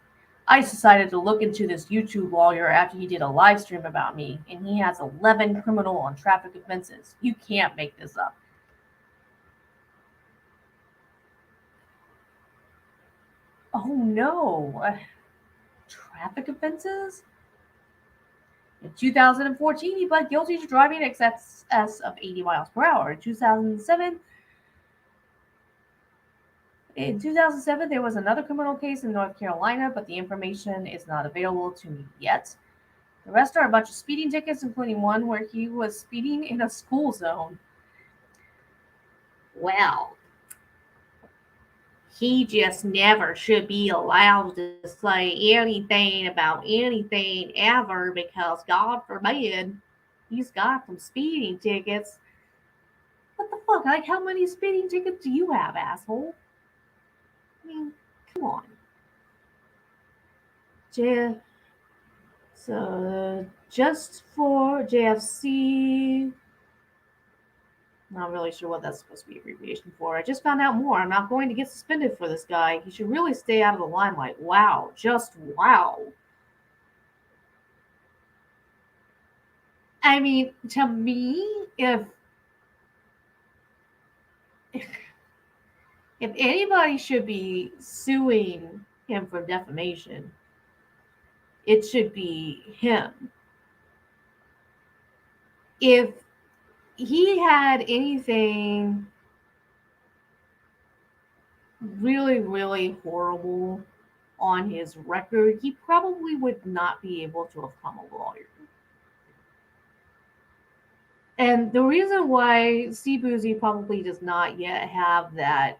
I decided to look into this YouTube lawyer after he did a live stream about me, and he has 11 criminal and traffic offenses. You can't make this up. Oh no. Traffic offenses? In 2014, he pled guilty to driving in excess of 80 miles per hour. In 2007, there was another criminal case in North Carolina, but the information is not available to me yet. The rest are a bunch of speeding tickets, including one where he was speeding in a school zone. Well, he just never should be allowed to say anything about anything ever because, God forbid, he's got some speeding tickets. What the fuck? Like, how many speeding tickets do you have, asshole? I mean, come on. So, just for JFC, not really sure what that's supposed to be abbreviation for. I just found out more. I'm not going to get suspended for this guy. He should really stay out of the limelight. Wow. Just wow. I mean, to me, if anybody should be suing him for defamation, it should be him. If he had anything really, really horrible on his record, he probably would not be able to have become a lawyer. And the reason why C. Boozy probably does not yet have that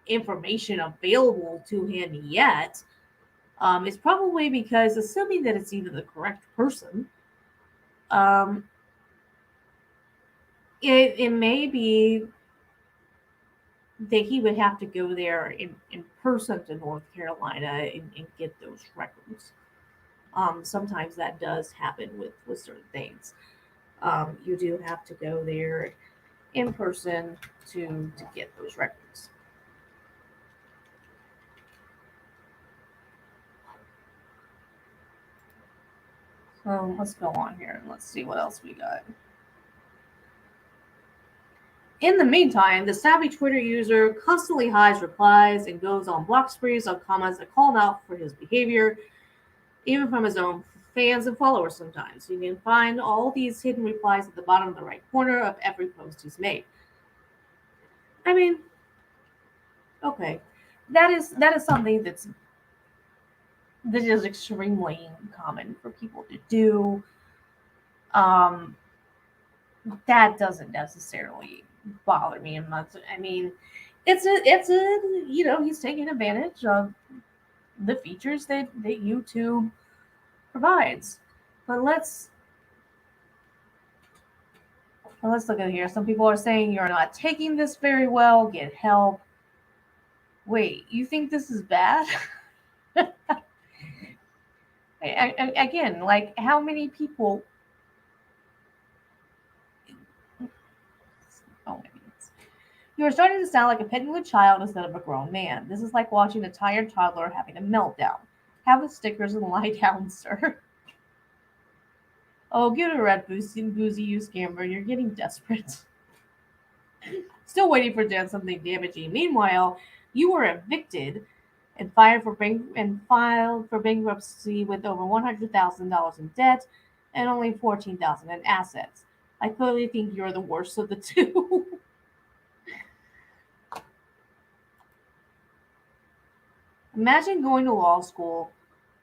information available to him yet is probably because, assuming that it's even the correct person, um, it may be that he would have to go there in person to North Carolina and get those records. Sometimes that does happen with certain things. You do have to go there in person to get those records. So let's go on here and let's see what else we got. In the meantime, the savvy Twitter user constantly hides replies and goes on block sprees on comments that call him out for his behavior, even from his own fans and followers sometimes. You can find all these hidden replies at the bottom of the right corner of every post he's made. I mean, okay. That is something that is extremely common for people to do. That doesn't necessarily bother me much. I mean, it's a he's taking advantage of the features that YouTube provides. But let's look at here. Some people are saying you're not taking this very well. Get help. Wait, you think this is bad? Again, like how many people? Oh, you are starting to sound like a petulant child instead of a grown man. This is like watching a tired toddler having a meltdown. Have the stickers and lie down, sir. Oh, get a red boozy, you scammer. You're getting desperate. Still waiting for something damaging. Meanwhile, you were evicted and filed for bankruptcy with over $100,000 in debt and only $14,000 in assets. I clearly think you're the worst of the two. Imagine going to law school,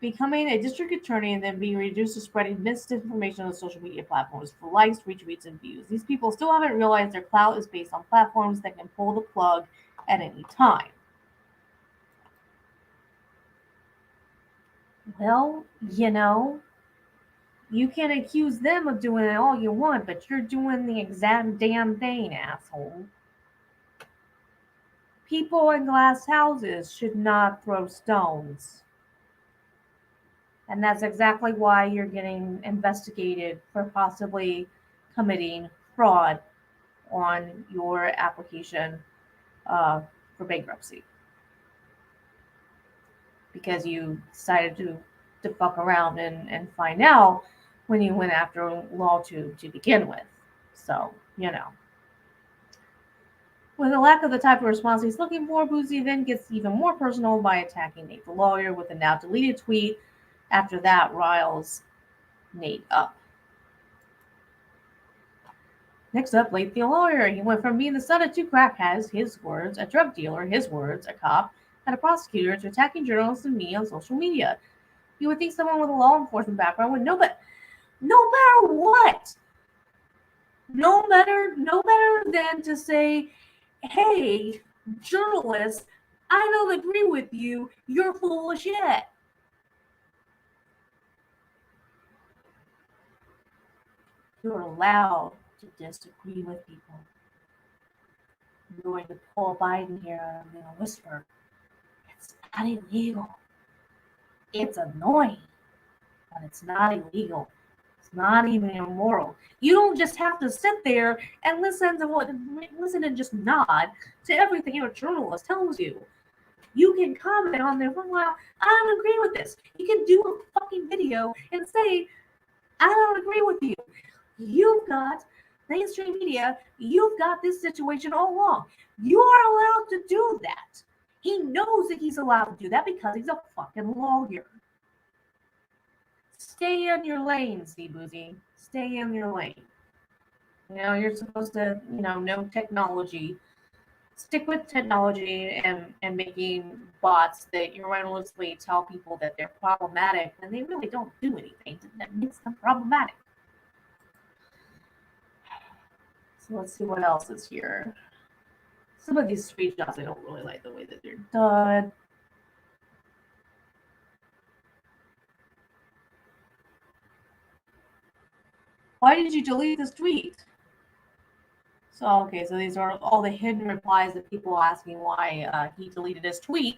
becoming a district attorney, and then being reduced to spreading misinformation on social media platforms for likes, retweets, and views. These people still haven't realized their clout is based on platforms that can pull the plug at any time. Well, you can accuse them of doing it all you want, but you're doing the exact damn thing, asshole. People in glass houses should not throw stones. And that's exactly why you're getting investigated for possibly committing fraud on your application for bankruptcy. Because you decided to fuck around and find out when you went after law to begin with. So, With a lack of the type of response he's looking for, Boozy then gets even more personal by attacking Nate the lawyer with a now deleted tweet. After that, riles Nate up. Next up, Nate the lawyer. He went from being the son of two crackheads, his words, a drug dealer, his words, a cop, and a prosecutor, to attacking journalists and media on social media. You would think someone with a law enforcement background would know, but no matter what, no better than to say, hey, journalist, I don't agree with you. You're full of shit. You're allowed to disagree with people. I'm going to pull Biden here and I'm going to whisper. It's not illegal. It's annoying, but it's not illegal. It's not even immoral. You don't just have to sit there and listen and just nod to everything a journalist tells you. You can comment on there for a while. I don't agree with this. You can do a fucking video and say, I don't agree with you. You've got mainstream media. You've got this situation all along. You are allowed to do that. He knows that he's allowed to do that because he's a fucking lawyer. Stay in your lane, see, Boozy. Stay in your lane. You're supposed to, know technology. Stick with technology and making bots that you relentlessly tell people that they're problematic when they really don't do anything that makes them problematic. So let's see what else is here. Some of these screenshots I don't really like the way that they're done. Why did you delete this tweet? So these are all the hidden replies that people asking why he deleted his tweet.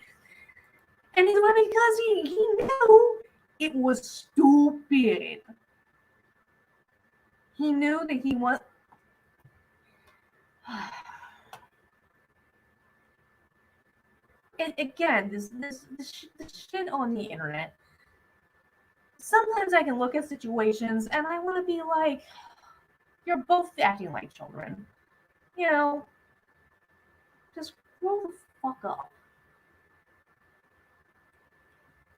And it's because he knew it was stupid. He knew that he was. And again, this shit on the internet. Sometimes I can look at situations and I want to be like, you're both acting like children. Just grow the fuck up.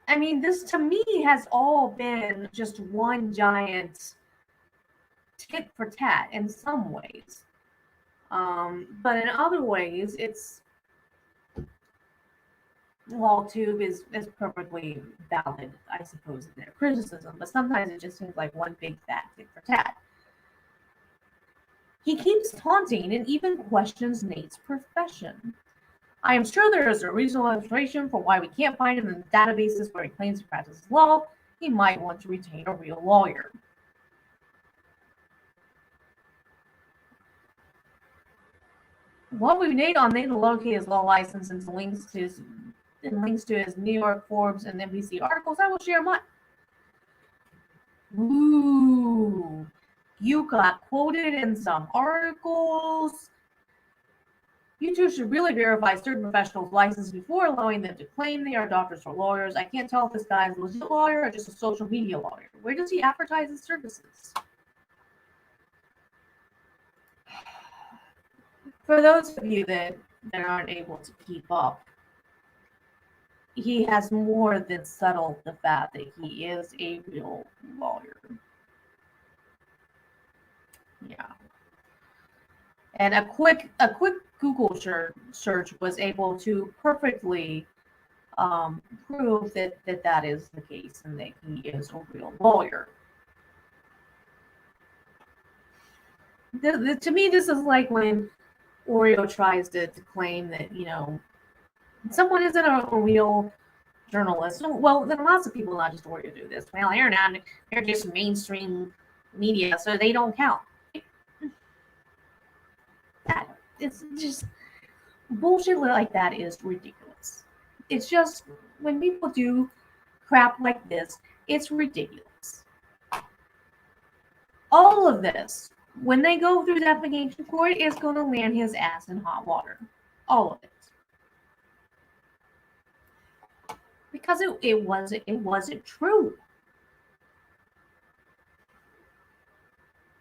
I mean, this to me has all been just one giant tit for tat in some ways. But in other ways, it's tube is perfectly valid, I suppose, in their criticism, but sometimes it just seems like one big fat tit for tat. He keeps taunting and even questions Nate's profession. I am sure there is a reasonable explanation for why we can't find him in the databases where he claims he practices law. He might want to retain a real lawyer. What we need on Nate to locate his law license and links to his New York, Forbes, and NBC articles, I will share mine. Ooh, you got quoted in some articles. You two should really verify certain professionals' license before allowing them to claim they are doctors or lawyers. I can't tell if this guy is a legit lawyer or just a social media lawyer. Where does he advertise his services? For those of you that aren't able to keep up, he has more than settled the fact that he is a real lawyer. Yeah. And a quick Google search was able to perfectly prove that is the case and that he is a real lawyer. To me, this is like when Oreo tries to claim that, someone isn't a real journalist. Well, then lots of people, not just Oreo, do this. Well, they're just mainstream media, so they don't count. It's just bullshit like that is ridiculous. It's just when people do crap like this, it's ridiculous. All of this, when they go through defamation court, is going to land his ass in hot water. All of it. Because it wasn't true.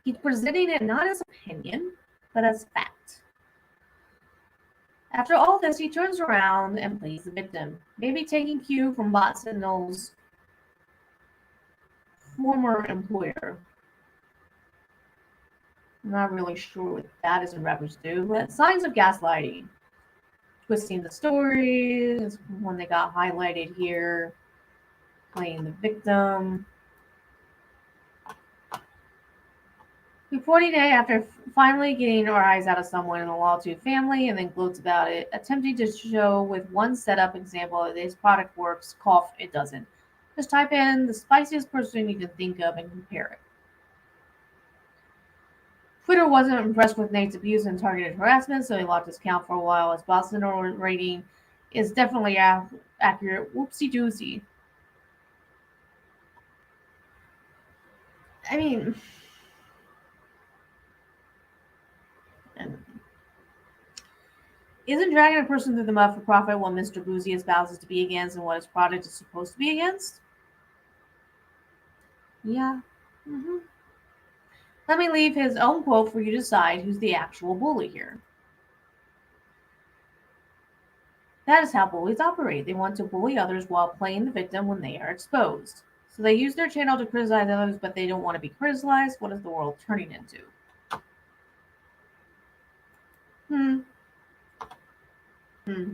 He's presenting it not as opinion, but as fact. After all this, he turns around and plays the victim, maybe taking cue from Bot Signal's former employer. I'm not really sure what that is in reference to, but signs of gaslighting. Twisting the story is one that got highlighted here. Playing the victim. Reporting it after finally getting our eyes out of someone in the Lawtooth family and then gloats about it, attempting to show with one setup example that his product works, cough, it doesn't. Just type in the spiciest person you can think of and compare it. Twitter wasn't impressed with Nate's abuse and targeted harassment, so he locked his account for a while. His Boston rating is definitely accurate. Whoopsie doozy. I mean, isn't dragging a person through the mud for profit what Mr. Boozy espouses to be against and what his product is supposed to be against? Yeah. Let me leave his own quote for you to decide who's the actual bully here. That is how bullies operate. They want to bully others while playing the victim when they are exposed. So they use their channel to criticize others, but they don't want to be criticized. What is the world turning into? Hmm. Hmm.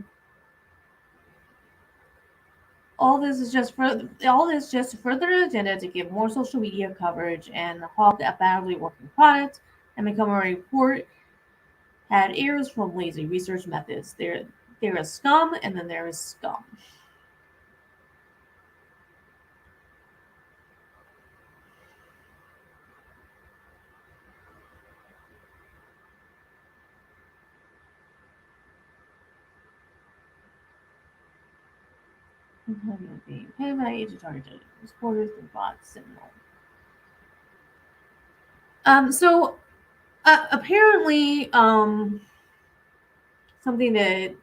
All this just to further an agenda to give more social media coverage and hog a badly working product and become a report had errors from lazy research methods. There is scum, and then there is scum. Being paid by agent targeted supporters and bots signal. So apparently, something that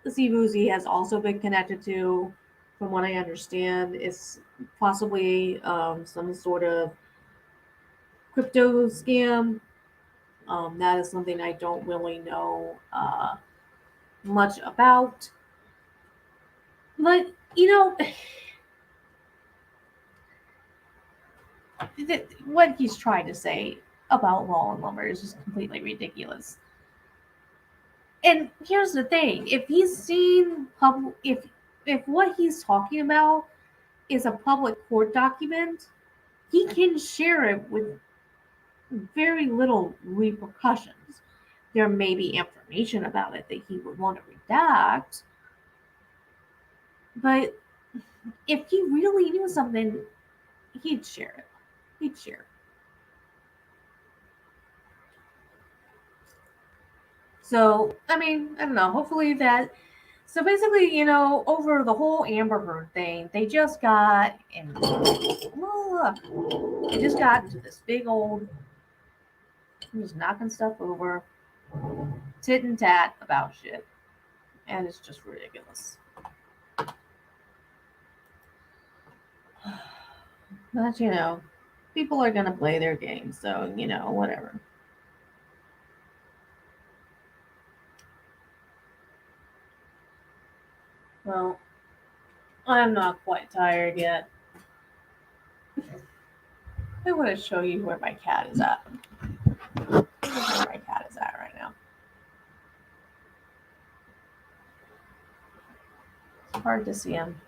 the Boozy has also been connected to, from what I understand, is possibly some sort of crypto scam. That is something I don't really know much about. But, what he's trying to say about law and lumber is just completely ridiculous. And here's the thing: if he's seen if what he's talking about is a public court document, he can share it with very little repercussions. There may be information about it that he would want to redact, but if he really knew something, he'd share it. He'd share it. So, I mean, I don't know. Hopefully that. So basically, over the whole Amber Heard thing, they just got in. Look, they just got into this big old, just knocking stuff over, tit and tat about shit, and it's just ridiculous. But people are gonna play their game, so whatever. Well, I'm not quite tired yet. I want to show you where my cat is at. Where my cat is at right now. It's hard to see him.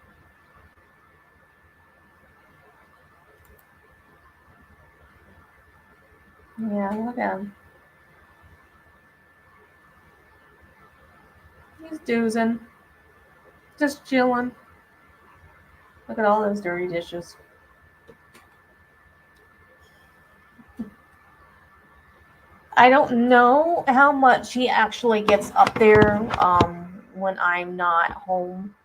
Yeah, look at him. He's doozing. Just chilling. Look at all those dirty dishes. I don't know how much he actually gets up there when I'm not home.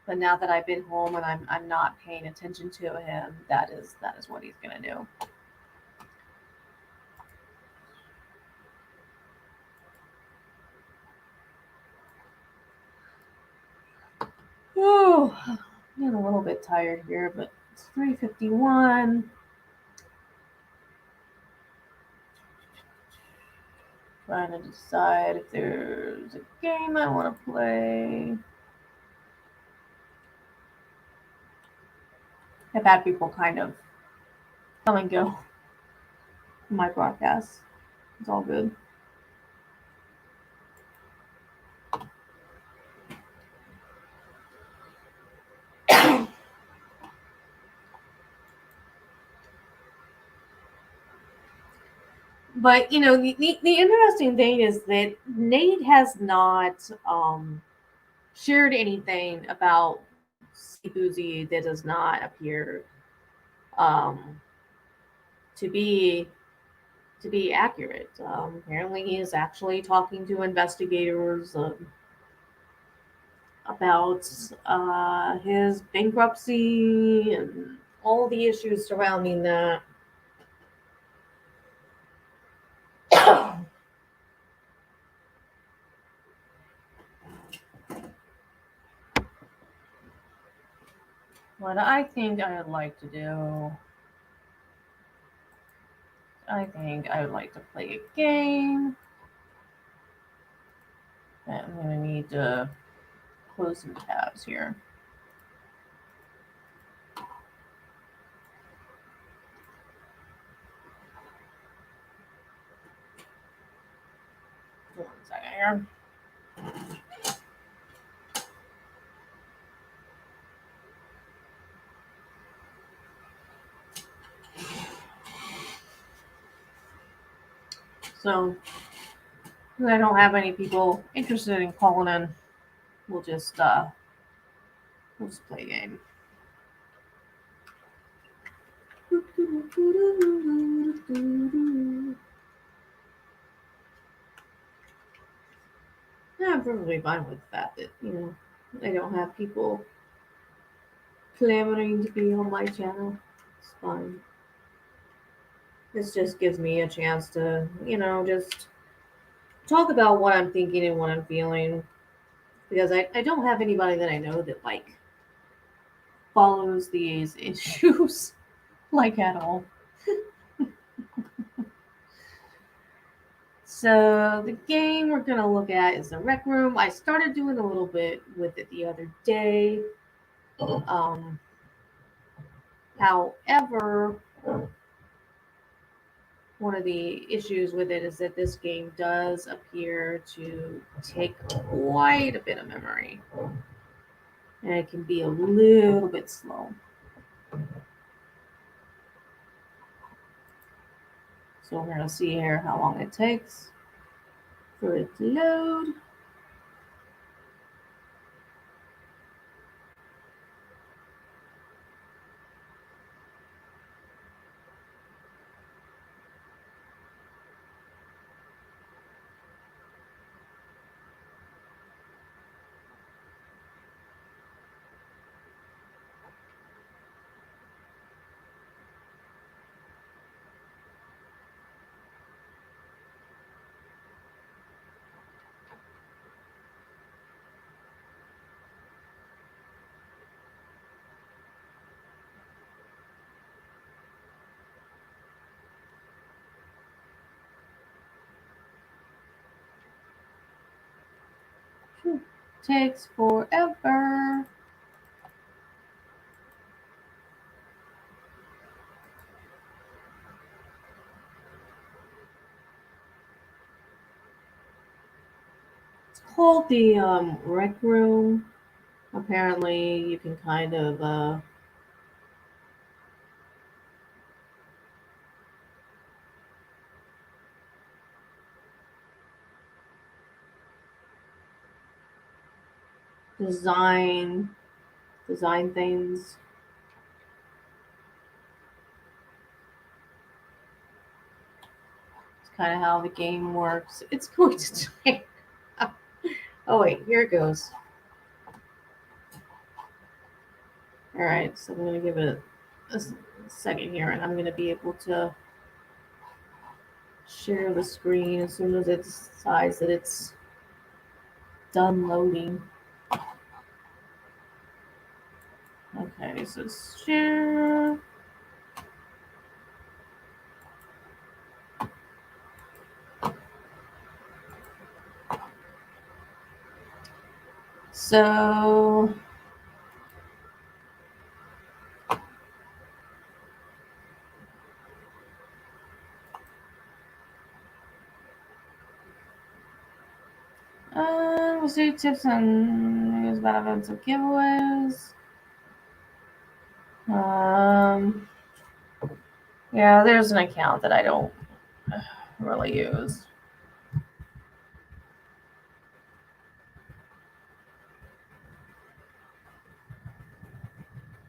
But now that I've been home and I'm not paying attention to him, that is what he's gonna do. Oh, I'm getting a little bit tired here, but it's 3:51. Trying to decide if there's a game I want to play. I've had people kind of come and go from my broadcasts. It's all good. But the interesting thing is that Nate has not shared anything about Boozy that does not appear um, to be accurate. Apparently, he is actually talking to investigators about his bankruptcy and all the issues surrounding that. What I think I would like to do, I think I would like to play a game. I'm going to need to close some tabs here. 1 second here. So, I don't have any people interested in calling in. We'll just play a game. Yeah, I'm perfectly fine with the fact that, I don't have people clamoring to be on my channel. It's fine. This just gives me a chance to, just talk about what I'm thinking and what I'm feeling. Because I don't have anybody that I know that, follows these issues, at all. So the game we're gonna look at is the Rec Room. I started doing a little bit with it the other day. However, one of the issues with it is that this game does appear to take quite a bit of memory, and it can be a little bit slow. So we're gonna see here how long it takes for it to load. Takes forever. It's called the Rec Room. Apparently, you can kind of design things. It's kind of how the game works. It's going to take. Oh wait, here it goes. All right, so I'm gonna give it a second here, and I'm gonna be able to share the screen as soon as it decides that it's done loading. Okay, so share. So we'll see tips and news about events and giveaways. Yeah, there's an account that I don't really use.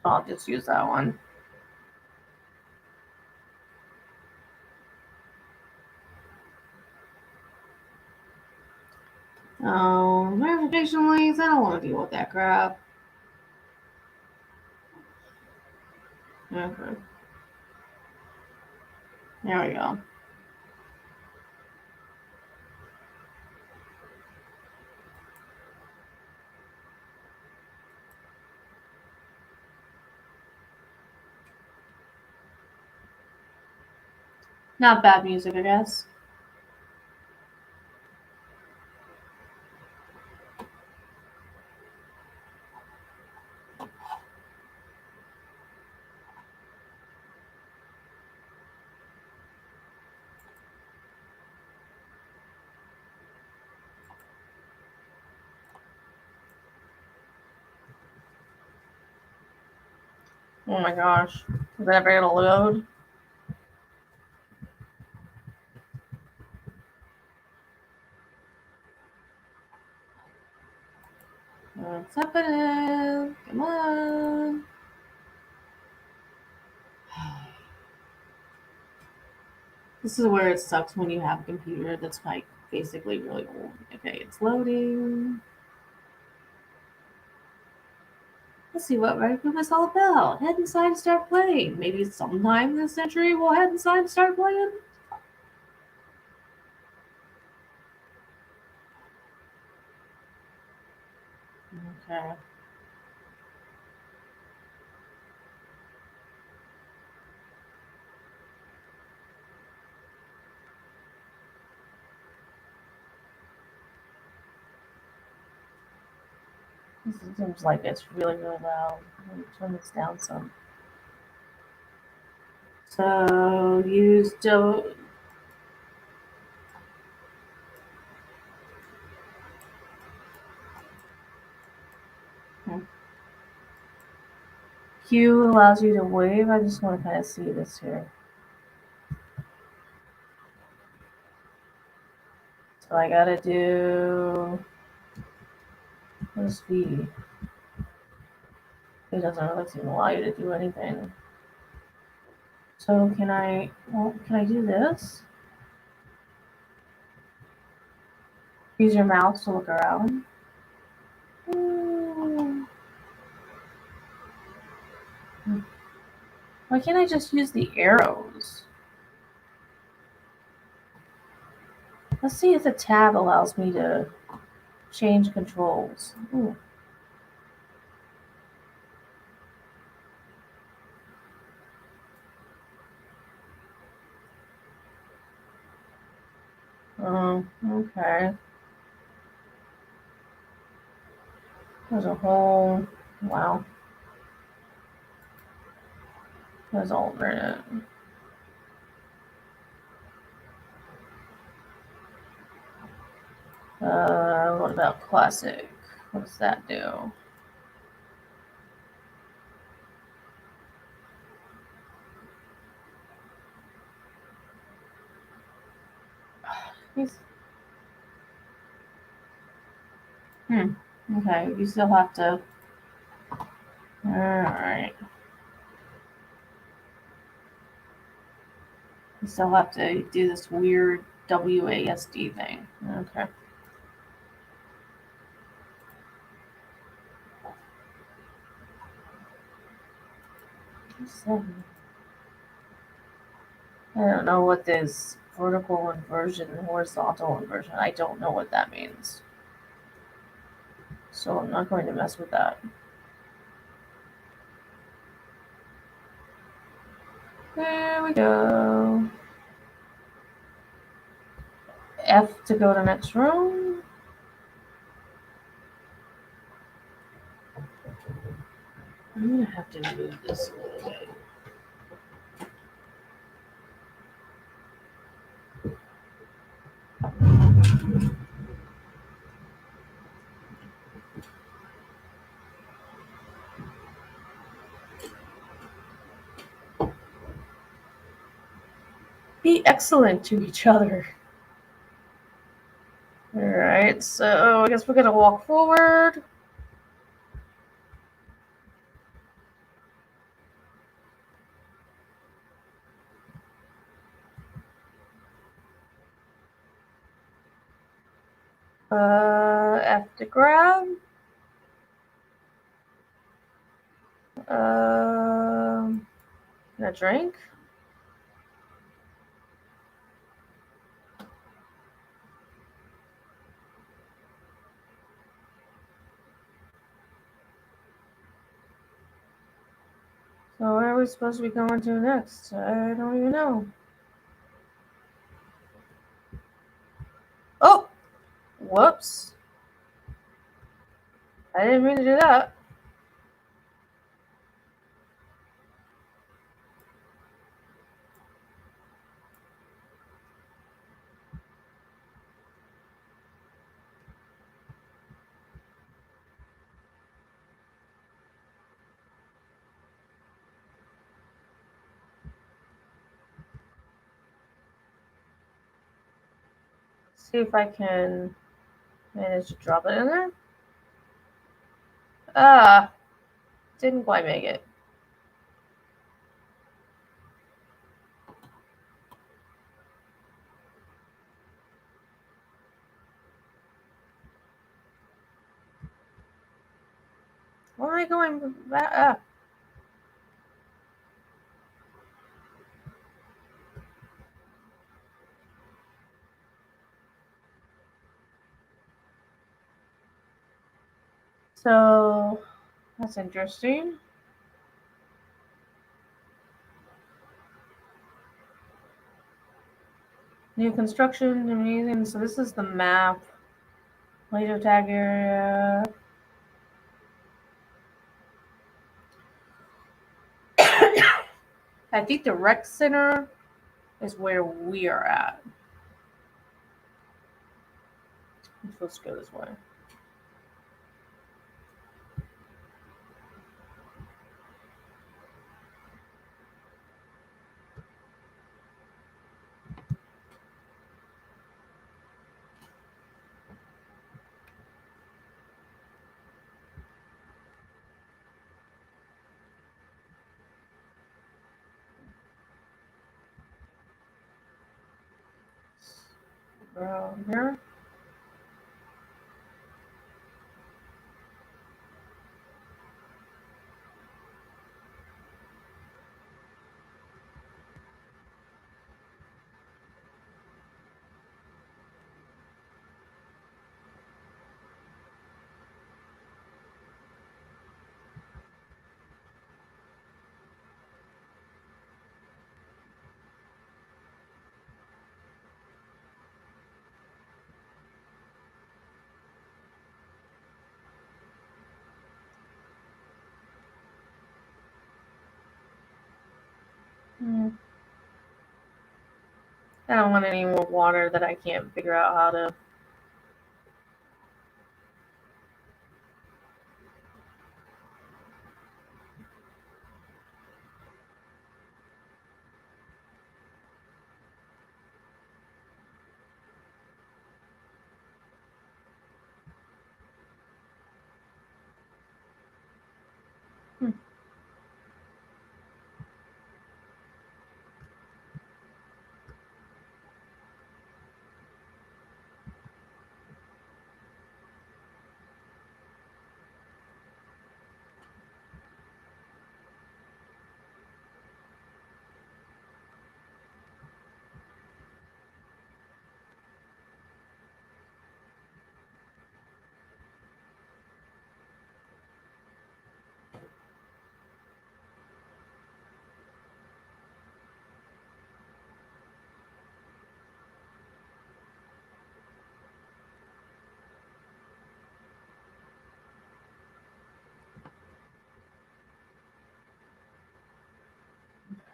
I'll just use that one. Oh, verification links. I don't want to deal with that crap. Okay. There we go. Not bad music, I guess. Oh my gosh. Is that ever gonna load? What's happening? Come on. This is where it sucks when you have a computer that's like basically really old. Okay, it's loading. Let's see what Red Group is all about. Head inside and start playing. Maybe sometime this century we'll head inside and start playing. Okay. This seems like it's really, really loud. Let me turn this down some. So use Q allows you to wave. I just want to kind of see this here. So I gotta do. Where's V? It doesn't really seem to allow you to do anything. So can I? Well, can I do this? Use your mouse to look around. Why can't I just use the arrows? Let's see if the tab allows me to change controls. Ooh. Oh, okay. There's a whole. Wow. There's alternate. What about classic? What does that do? Okay, you still have to. Alright. You still have to do this weird WASD thing. Okay. I don't know what this vertical inversion and horizontal inversion. I don't know what that means. So I'm not going to mess with that. There we go. F to go to next room. I'm gonna have to move this a little bit. Be excellent to each other. Alright, so I guess we're gonna walk forward. F to grab. A drink. So where are we supposed to be going to next? I don't even know. Oh! Whoops. I didn't mean to do that. See if I can manage to drop it in there. Ah, didn't quite make it. Why am I going back up? So that's interesting. New construction, amazing. So this is the map. Laser tag area. I think the rec center is where we are at. I'm supposed to go this way. Around here. I don't want any more water that I can't figure out how to.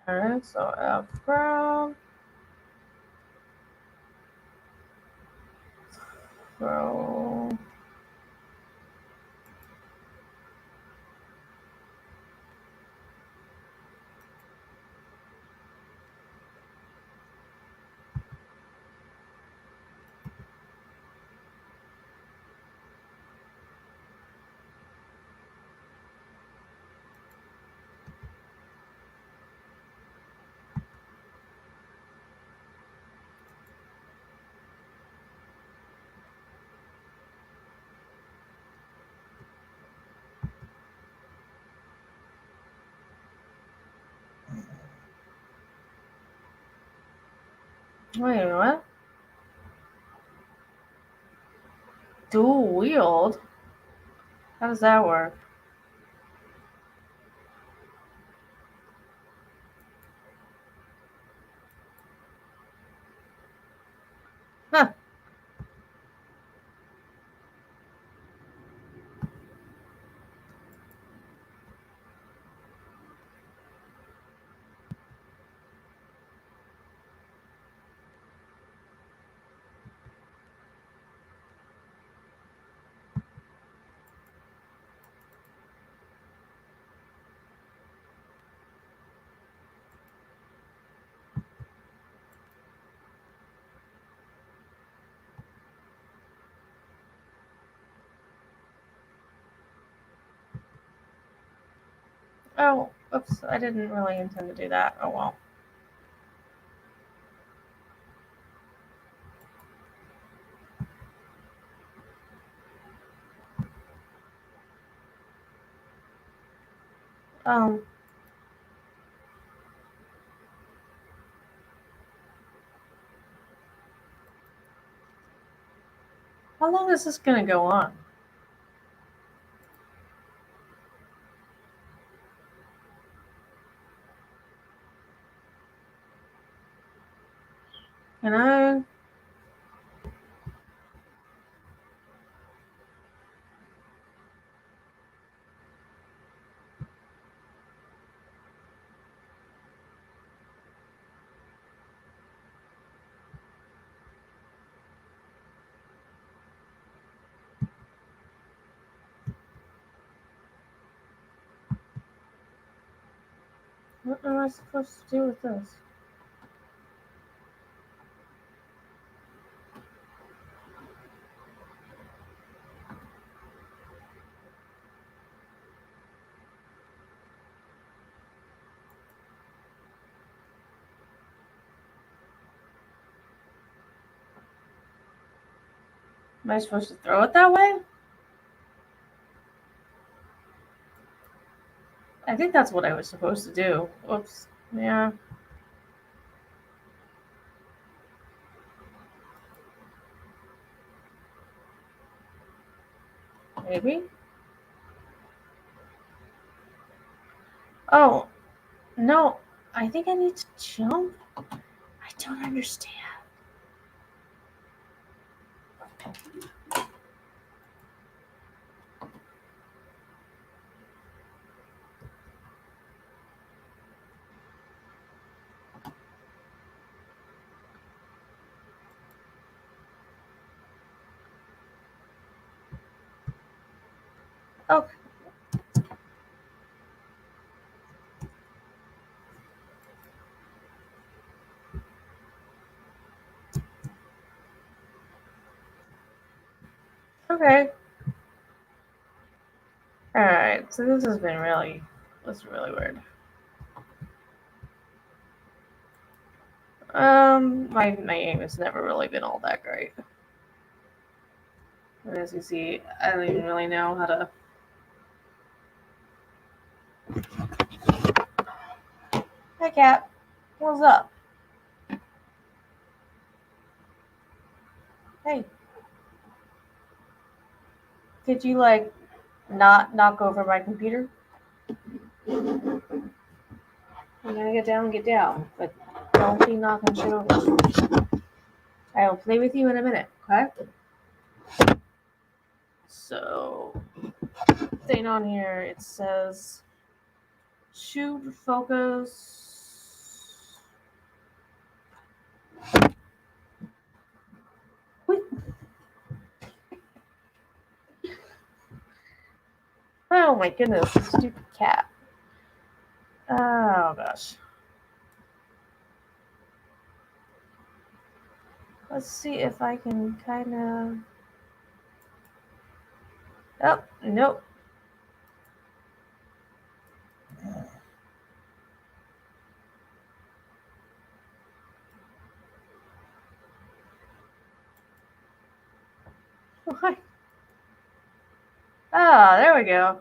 Alright, so F ground. Throw. Wait a minute. Dual wheeled? How does that work? Huh. Oh, oops, I didn't really intend to do that. Oh well. Um, how long is this gonna go on? Can I? What am I supposed to do with this? Am I supposed to throw it that way? I think that's what I was supposed to do. Whoops. Yeah. Maybe? Oh, no. I think I need to jump. I don't understand. Okay. Okay. Alright, so this has been really weird. My aim has never really been all that great. But as you see, I don't even really know how to. Hey, cat. What's up? Hey. Did you, like, not knock over my computer? You gotta get down. But don't be knocking shit over. I will play with you in a minute, okay? So, thing on here, it says shoot, focus. Wait. Oh my goodness, stupid cat. Oh gosh. Let's see if I can kind of. Oh, nope. What? Ah, there we go.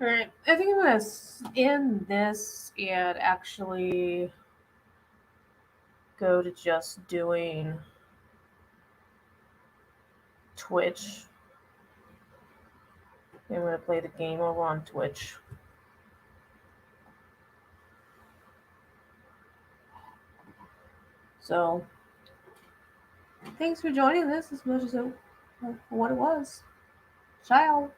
All right, I think I'm gonna end this and actually go to just doing Twitch. I'm gonna play the game over on Twitch. So, thanks for joining this as much as what it was. Ciao.